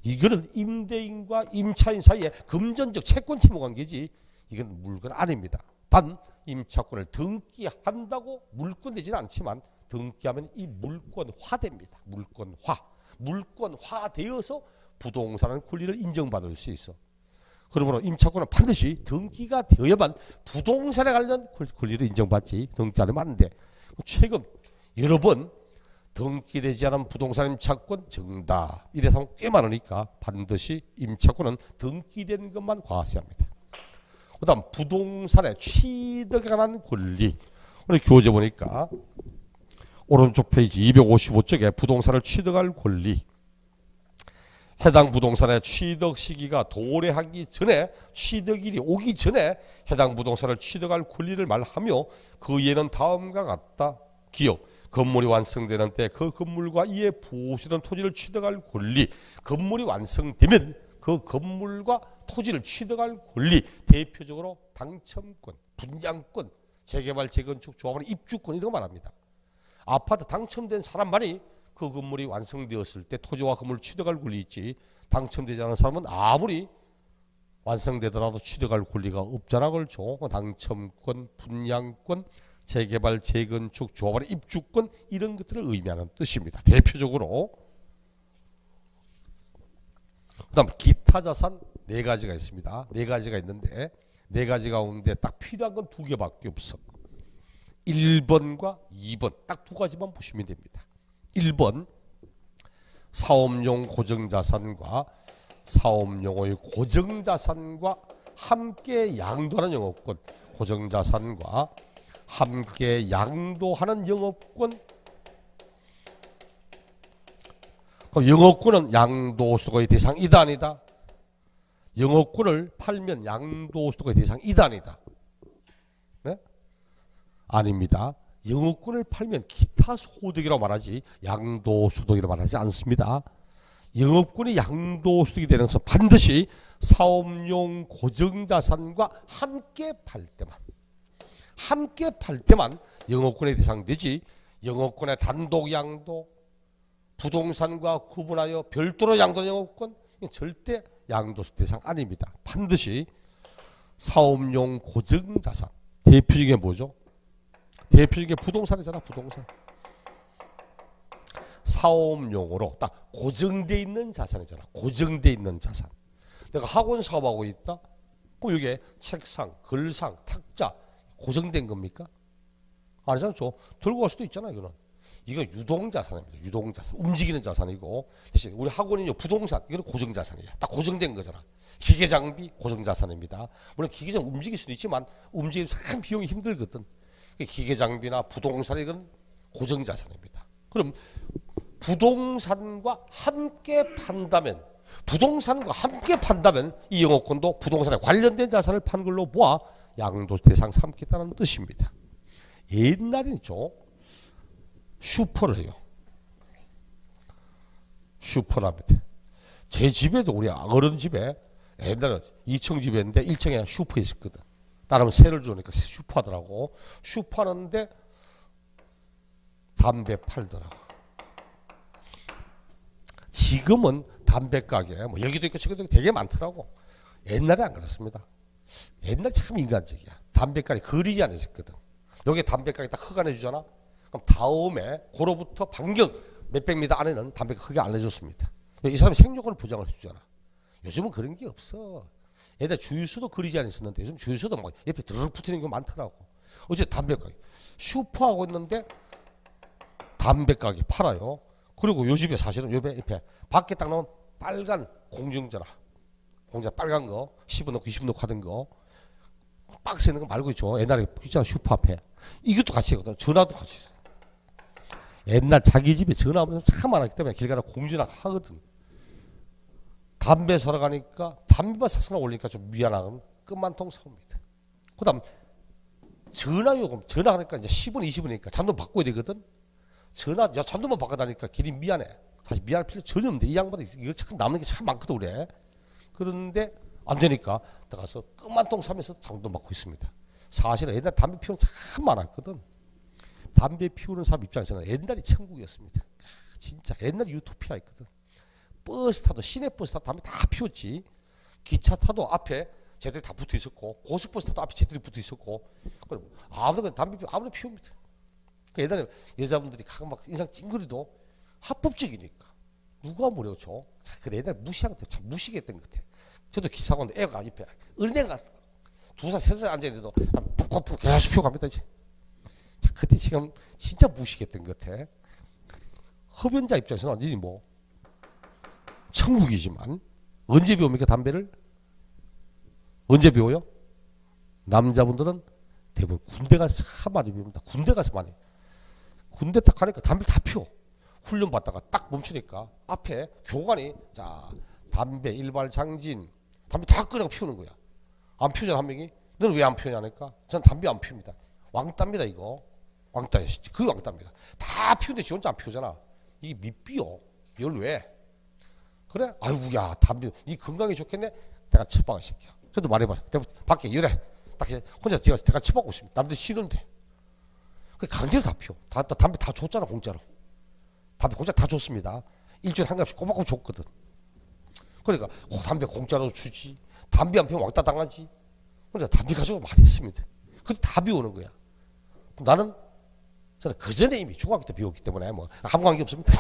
이거는 임대인과 임차인 사이에 금전적 채권 침해 관계지 이건 물건 아닙니다. 단 임차권을 등기한다고 물권되지는 않지만 등기하면 이 물권화됩니다. 물권화되어서 부동산의 권리를 인정받을 수 있어. 그러므로 임차권은 반드시 등기가 되어야만 부동산에 관련 권리를 인정받지 등기 안 하면 안 돼. 최근 여러 번 등기되지 않은 부동산 임차권 정답 이래서 꽤 많으니까 반드시 임차권은 등기된 것만 과세합니다. 그 다음 부동산의 취득에 관한 권리. 오늘 교재 보니까 오른쪽 페이지 255쪽에 부동산을 취득할 권리. 해당 부동산의 취득 시기가 도래하기 전에, 취득일이 오기 전에 해당 부동산을 취득할 권리를 말하며 그 예는 다음과 같다. 기억. 건물이 완성되는 때 그 건물과 이에 부수된 토지를 취득할 권리. 건물이 완성되면 그 건물과 토지를 취득할 권리. 대표적으로 당첨권, 분양권, 재개발, 재건축, 조합원의 입주권 이런 거 말합니다. 아파트 당첨된 사람만이 그 건물이 완성되었을 때 토지와 건물을 취득할 권리 있지, 당첨되지 않은 사람은 아무리 완성되더라도 취득할 권리가 없잖아. 그렇죠. 당첨권, 분양권, 재개발, 재건축, 조합원의 입주권 이런 것들을 의미하는 뜻입니다. 대표적으로. 그 다음 기타 자산 네 가지가 있습니다. 네 가지가 있는데 네 가지 가운데 딱 필요한 건 두 개밖에 없어. 1번과 2번 딱 두 가지만 보시면 됩니다. 1번 사업용 고정자산과 사업용의 고정자산과 함께 양도하는 영업권. 고정자산과 함께 양도하는 영업권. 그 영업권은 양도소득의 대상 이다 아니다? 영업권을 팔면 양도소득의 대상 이다 아니다? 네? 아닙니다. 영업권을 팔면 기타 소득이라고 말하지 양도소득이라고 말하지 않습니다. 영업권이 양도소득이 되는 것은 반드시 사업용 고정자산과 함께 팔 때만 영업권의 대상되지, 영업권의 단독 양도, 부동산과 구분하여 별도로 양도하는 영업권 절대 양도소득 대상 아닙니다. 반드시 사업용 고정자산. 대표적인 게 뭐죠? 대표적인 게 부동산이잖아. 부동산. 사업용으로 딱 고정되어 있는 자산이잖아. 고정되어 있는 자산. 내가 학원 사업하고 있다? 그럼 이게 책상, 글상, 탁자 고정된 겁니까? 아니잖죠. 들고 갈 수도 있잖아. 이거는. 이거 유동자산입니다. 유동자산. 움직이는 자산이고, 대신 우리 학원은요 부동산, 이거는 고정자산이야. 딱 고정된 거잖아. 기계장비 고정자산입니다. 물론 기계장 움직일 수도 있지만 움직이면 참 비용이 힘들거든. 기계장비나 부동산 이건 고정자산입니다. 그럼 부동산과 함께 판다면, 이 영업권도 부동산에 관련된 자산을 판 걸로 보아 양도 대상 삼겠다는 뜻입니다. 옛날이죠. 슈퍼를 해요. 슈퍼랍니다. 제 집에도 우리 어른 집에 옛날에 2층 집이었는데 1층에 슈퍼 있었거든. 따르면 세를 주니까 슈퍼 하더라고. 슈퍼 하는데 담배 팔더라고. 지금은 담배 가게 뭐 여기도 있고 저기도 있고 되게 많더라고. 옛날에 안 그렇습니다. 옛날 참 인간적이야. 담배 가게 거리지 않았거든. 여기 담배 가게 딱 허가내 주잖아. 그럼 다음에 고로부터 반경 몇백 미터 안에는 담배가 크게 안 해줬습니다. 이 사람이 생존권을 보장을 해주잖아. 요즘은 그런 게 없어. 옛날 주유소도 그리지 않았었는데 요즘 주유소도 막 옆에 드르륵 붙어있는 게 많더라고. 어제 담배 가게 슈퍼하고 있는데 담배 가게 팔아요. 그리고 요 집에 사실은 옆에 밖에 딱 나온 빨간 공중전화, 빨간 거 10원 넣고 20원 넣고 하던 거 박스에 있는 거 말고 있죠. 옛날에 있잖아 슈퍼 앞에. 이것도 같이 했거든. 전화도 같이 있어. 옛날 자기 집에 전화 오면서 참 많았기 때문에 길 가다 공전화 하거든. 담배 사러 가니까 담배만 사서 올리니까 좀 미안한 끝만통 사옵니다. 그 다음 전화요금, 전화하니까 이제 10원 20원이니까 잔돈 바꿔야 되거든. 야 잔돈만 바꿔다니까 괜히 미안해. 사실 미안할 필요 전혀 없는데 이 양반이 이거 참 남는 게 참 많거든 그래. 그런데 안 되니까 들어가서 끝만통 사면서 잔돈 받고 있습니다. 사실은 옛날 담배 피우는 참 많았거든. 담배 피우는 사람 입장에서는 옛날이 천국이었습니다. 진짜 옛날 유토피아였거든. 버스 타도 시내버스 타도 담배 다 피웠지. 기차 타도 앞에 쟤들이 다 붙어 있었고, 고속버스 타도 앞에 쟤들이 붙어 있었고, 아무도 담배 아무나 피웁니다. 그 옛날에 여자분들이 가끔 막 인상 찡그리도 합법적이니까 누가 뭐래요 저. 그래 옛날 무시하는 거 참 무시했던 것 같아. 저도 기차 가는데 애가 옆에 어린애가 2살 3살 앉아있는데도 푹푹 계속 피워 갑니다 이제. 자, 그때 지금 진짜 무시했던 것 같아. 흡연자 입장에서는 완전히 뭐 천국이지만 언제 배웁니까 담배를? 언제 배워요? 남자분들은 대부분 군대 가서 참 많이 배웁니다. 군대 가서 많이. 군대 딱 가니까 담배 다 피워. 훈련 받다가 딱 멈추니까 앞에 교관이 자 담배 일발 장진 담배 다 끄라고 피우는 거야. 안 피우잖아 한 명이. 너는 왜 안 피우냐니까. 전 담배 안 피웁니다. 왕따입니다 이거. 왕따야. 그 왕따입니다. 다 피우는데 지 혼자 안 피우잖아. 이게 밉비요. 이걸 왜? 그래? 아이고야 담배 이 건강에 좋겠네. 내가 처방을 시켜. 저도 말해봐. 내가 밖에 이래 딱 혼자 내가 처방하고 있습니다. 남들 싫은데. 그 강제로 다 피워. 담배 다 줬잖아 공짜로. 담배 공짜 다 줬습니다. 일주일에 한 갑씩 꼬박꼬박 줬거든. 그러니까 담배 공짜로 주지. 담배 안 피우면 왕따 당하지. 혼자 담배 가지고 많이 했습니다. 그때 다 비우는 거야. 나는 저는 그 전에 이미 중학교 때 비웠기 때문에 뭐 아무 관계 없습니다.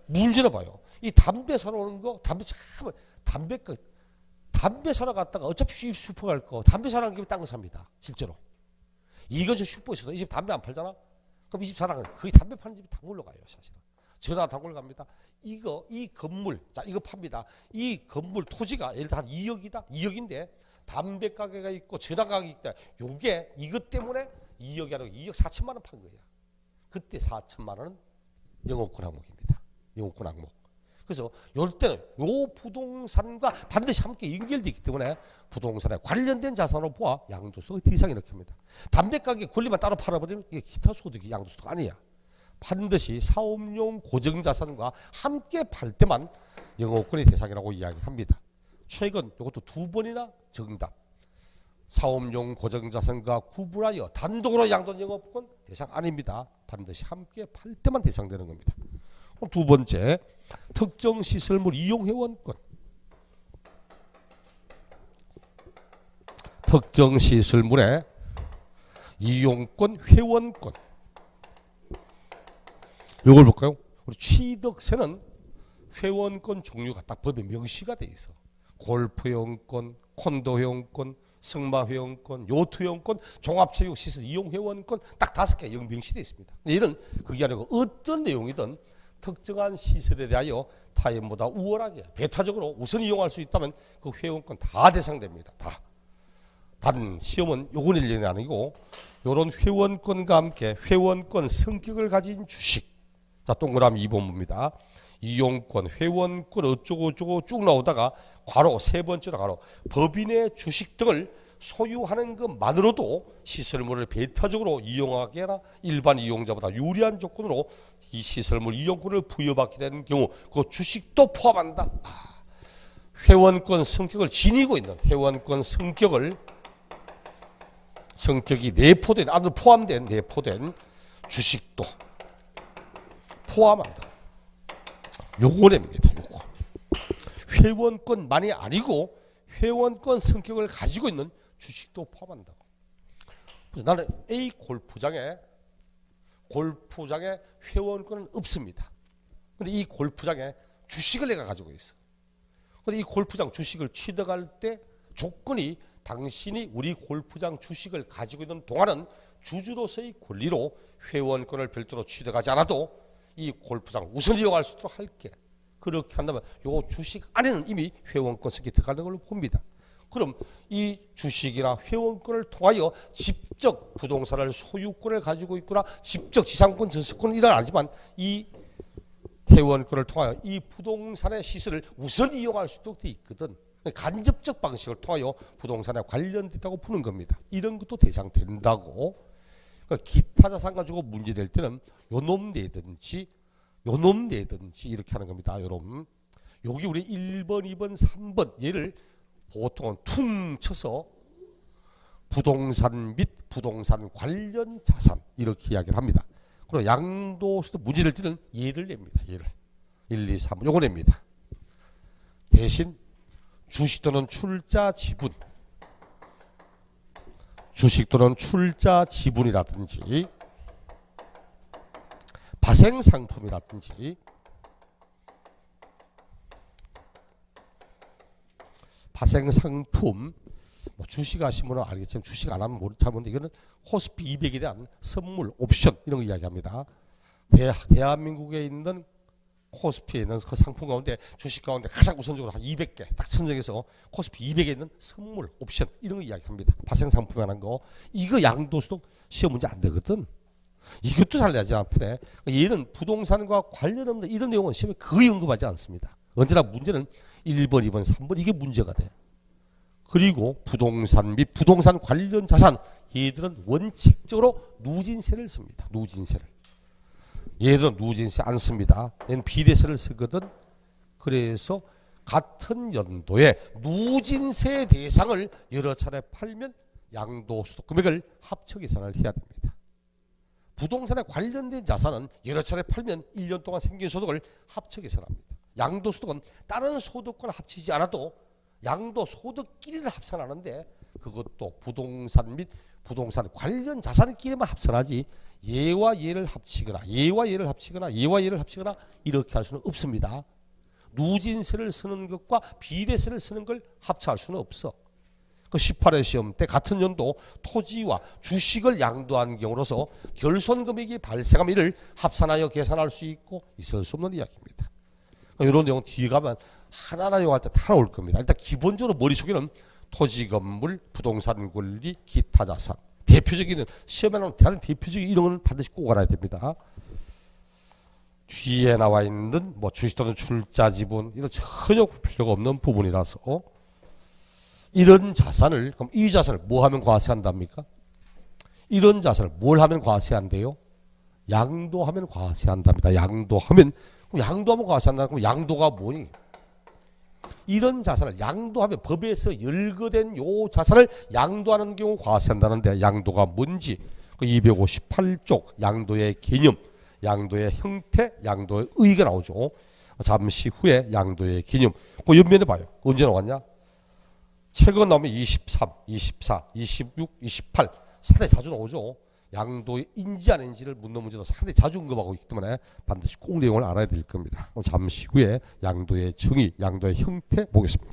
문제를 봐요. 이 담배 사러 오는 거 담배 참 담배 사러 갔다가 어차피 슈퍼 갈 거 담배 사러 간 김에 딴 거 삽니다. 실제로. 이거 저 슈퍼에 있어서 이 집 담배 안 팔잖아. 그럼 이 집 사람은 거의 담배 파는 집이 단골로 가요, 사실은. 전화 단골로 갑니다. 이 건물, 자, 이거 팝니다. 이 건물 토지가 예를 들어 한 2억이다? 2억인데, 담배 가게가 있고, 전화 가게가 있다. 요게, 이것 때문에 2억이 아니고 2억 4천만 원 판 거야. 그때 4천만 원은 영업권 항목입니다. 영업권 항목. 그래서 요 때는 요 부동산과 반드시 함께 연결되어 있기 때문에 부동산에 관련된 자산으로 보아 양도소득 대상이 이렇게 합니다. 담배 가게 권리만 따로 팔아버리면 이게 기타 소득이 양도소득 아니야. 반드시 사업용 고정자산과 함께 팔 때만 영업권의 대상이라고 이야기합니다. 최근 이것도 2번이나 정답. 사업용 고정자산과 구분하여 단독으로 양도한 영업권 대상 아닙니다. 반드시 함께 팔 때만 대상되는 겁니다. 그럼 두 번째, 특정 시설물 이용 회원권. 특정 시설물의 이용권, 회원권. 이걸 볼까요? 우리 취득세는 회원권 종류가 딱 법에 명시가 돼 있어. 골프 회원권, 콘도 회원권, 승마 회원권, 요트 회원권, 종합체육시설 이용 회원권 딱 5개 명시되어 있습니다. 이런 그게 아니고 어떤 내용이든 특정한 시설에 대하여 타인보다 우월하게 배타적으로 우선 이용할 수 있다면 그 회원권 다 대상됩니다. 다. 단 시험은 요건 일련이 아니고 요런 회원권과 함께 회원권 성격을 가진 주식. 자, 동그라미 2번입니다. 이용권, 회원권 어쩌고 저쩌고 쭉 나오다가 괄호 세 번째로 괄호 법인의 주식 등을 소유하는 것만으로도 시설물을 배타적으로 이용하게 하나 일반 이용자보다 유리한 조건으로 이 시설물 이용권을 부여받게 되는 경우 그 주식도 포함한다. 회원권 성격을 지니고 있는 회원권 성격이 내포된 안으로 포함된 내포된 주식도 포함한다. 요거랍니다. 요거. 회원권만이 아니고 회원권 성격을 가지고 있는 주식도 포함한다고. 그래서 나는 A 골프장에 회원권은 없습니다. 근데 이 골프장에 주식을 내가 가지고 있어. 근데 이 골프장 주식을 취득할 때 조건이 당신이 우리 골프장 주식을 가지고 있는 동안은 주주로서의 권리로 회원권을 별도로 취득하지 않아도 이 골프장 우선 이용할 수 있도록 할게. 그렇게 한다면 요 주식 안에는 이미 회원권 성격이 들어가는 걸로 봅니다. 그럼 이 주식이나 회원권을 통하여 직접 부동산을 소유권을 가지고 있거나 직접 지상권 전세권은 일어나지만 이 회원권을 통하여 이 부동산의 시설을 우선 이용할 수 있도록 되어 있거든. 간접적 방식을 통하여 부동산에 관련됐다고 푸는 겁니다. 이런 것도 대상된다고. 그러니까 기타 자산 가지고 문제될 때는 요놈 내든지 이렇게 하는 겁니다. 요놈. 여기 우리 1번, 2번, 3번 얘를 보통은 퉁 쳐서 부동산 및 부동산 관련 자산 이렇게 이야기를 합니다. 그리고 양도소득 문제될 때는 얘를 냅니다. 얘를 1, 2, 3 요거 냅니다. 대신 주식 또는 출자 지분 지분이라든지 파생상품이라든지 파생상품 뭐 주식 하신 분은 알겠지만 주식 안 하면 잘 모르는데 이거는 코스피 200에 대한 선물 옵션 이런 거 이야기합니다. 대한민국에 있는 코스피에 있는 그 상품 가운데 주식 가운데 가장 우선적으로 한 200개 딱 선정해서 코스피 200에 있는 선물 옵션 이런 거 이야기합니다. 파생상품이라는 거 이거 양도소득 시험 문제 안 되거든. 이것도 잘 내지 않대. 얘는 부동산과 관련 없는 이런 내용은 시험에 거의 언급하지 않습니다. 언제나 문제는 1번, 2번, 3번 이게 문제가 돼. 그리고 부동산 및 부동산 관련 자산 얘들은 원칙적으로 누진세를 씁니다. 누진세를. 얘들은 누진세 안 씁니다. 얘는 비례세를 쓰거든. 그래서 같은 연도에 누진세 대상을 여러 차례 팔면 양도소득 금액을 합쳐 계산을 해야 됩니다. 부동산에 관련된 자산은 여러 차례 팔면 1년 동안 생긴 소득을 합쳐 계산합니다. 양도소득은 다른 소득과 합치지 않아도 양도소득끼리를 합산하는데 그것도 부동산 및 부동산 관련 자산끼리만 합산하지 얘와 얘를 합치거나 얘와 얘를 합치거나 얘와 얘를 합치거나 이렇게 할 수는 없습니다. 누진세를 쓰는 것과 비례세를 쓰는 걸 합쳐할 수는 없어. 그 18회 시험 때 같은 연도 토지와 주식을 양도한 경우로서 결손금액이 발생하면 이를 합산하여 계산할 수 있고 있을 수 없는 이야기입니다. 이런 내용 뒤에 가면 하나하나 용할 때 다 나올 겁니다. 일단 기본적으로 머릿속에는 토지, 건물, 부동산 권리, 기타 자산. 대표적인 시험에 나오는 가장 대표적인 이런 건 반드시 꼭 알아야 됩니다. 뒤에 나와 있는 뭐 주식 또는 출자 지분 이런 전혀 필요가 없는 부분이라서 이런 자산을 그럼 이 자산을 뭐 하면 과세한답니까? 이런 자산을 뭘 하면 과세한대요? 양도하면 과세한답니다. 양도하면 과세한다. 그럼 양도가 뭐니? 이런 자산을 양도하면 법에서 열거된 요 자산을 양도하는 경우 과세한다는데 양도가 뭔지 그 258쪽 양도의 개념, 양도의 형태, 양도의 의의가 나오죠. 잠시 후에 양도의 개념. 그 옆면에 봐요. 언제 나왔냐? 최근 나오면 23, 24, 26, 28 상당히 자주 나오죠. 양도의 인지 아닌지를 묻는 문제도 상당히 자주 언급하고 있기 때문에 반드시 꼭 내용을 알아야 될 겁니다. 잠시 후에 양도의 정의, 양도의 형태 보겠습니다.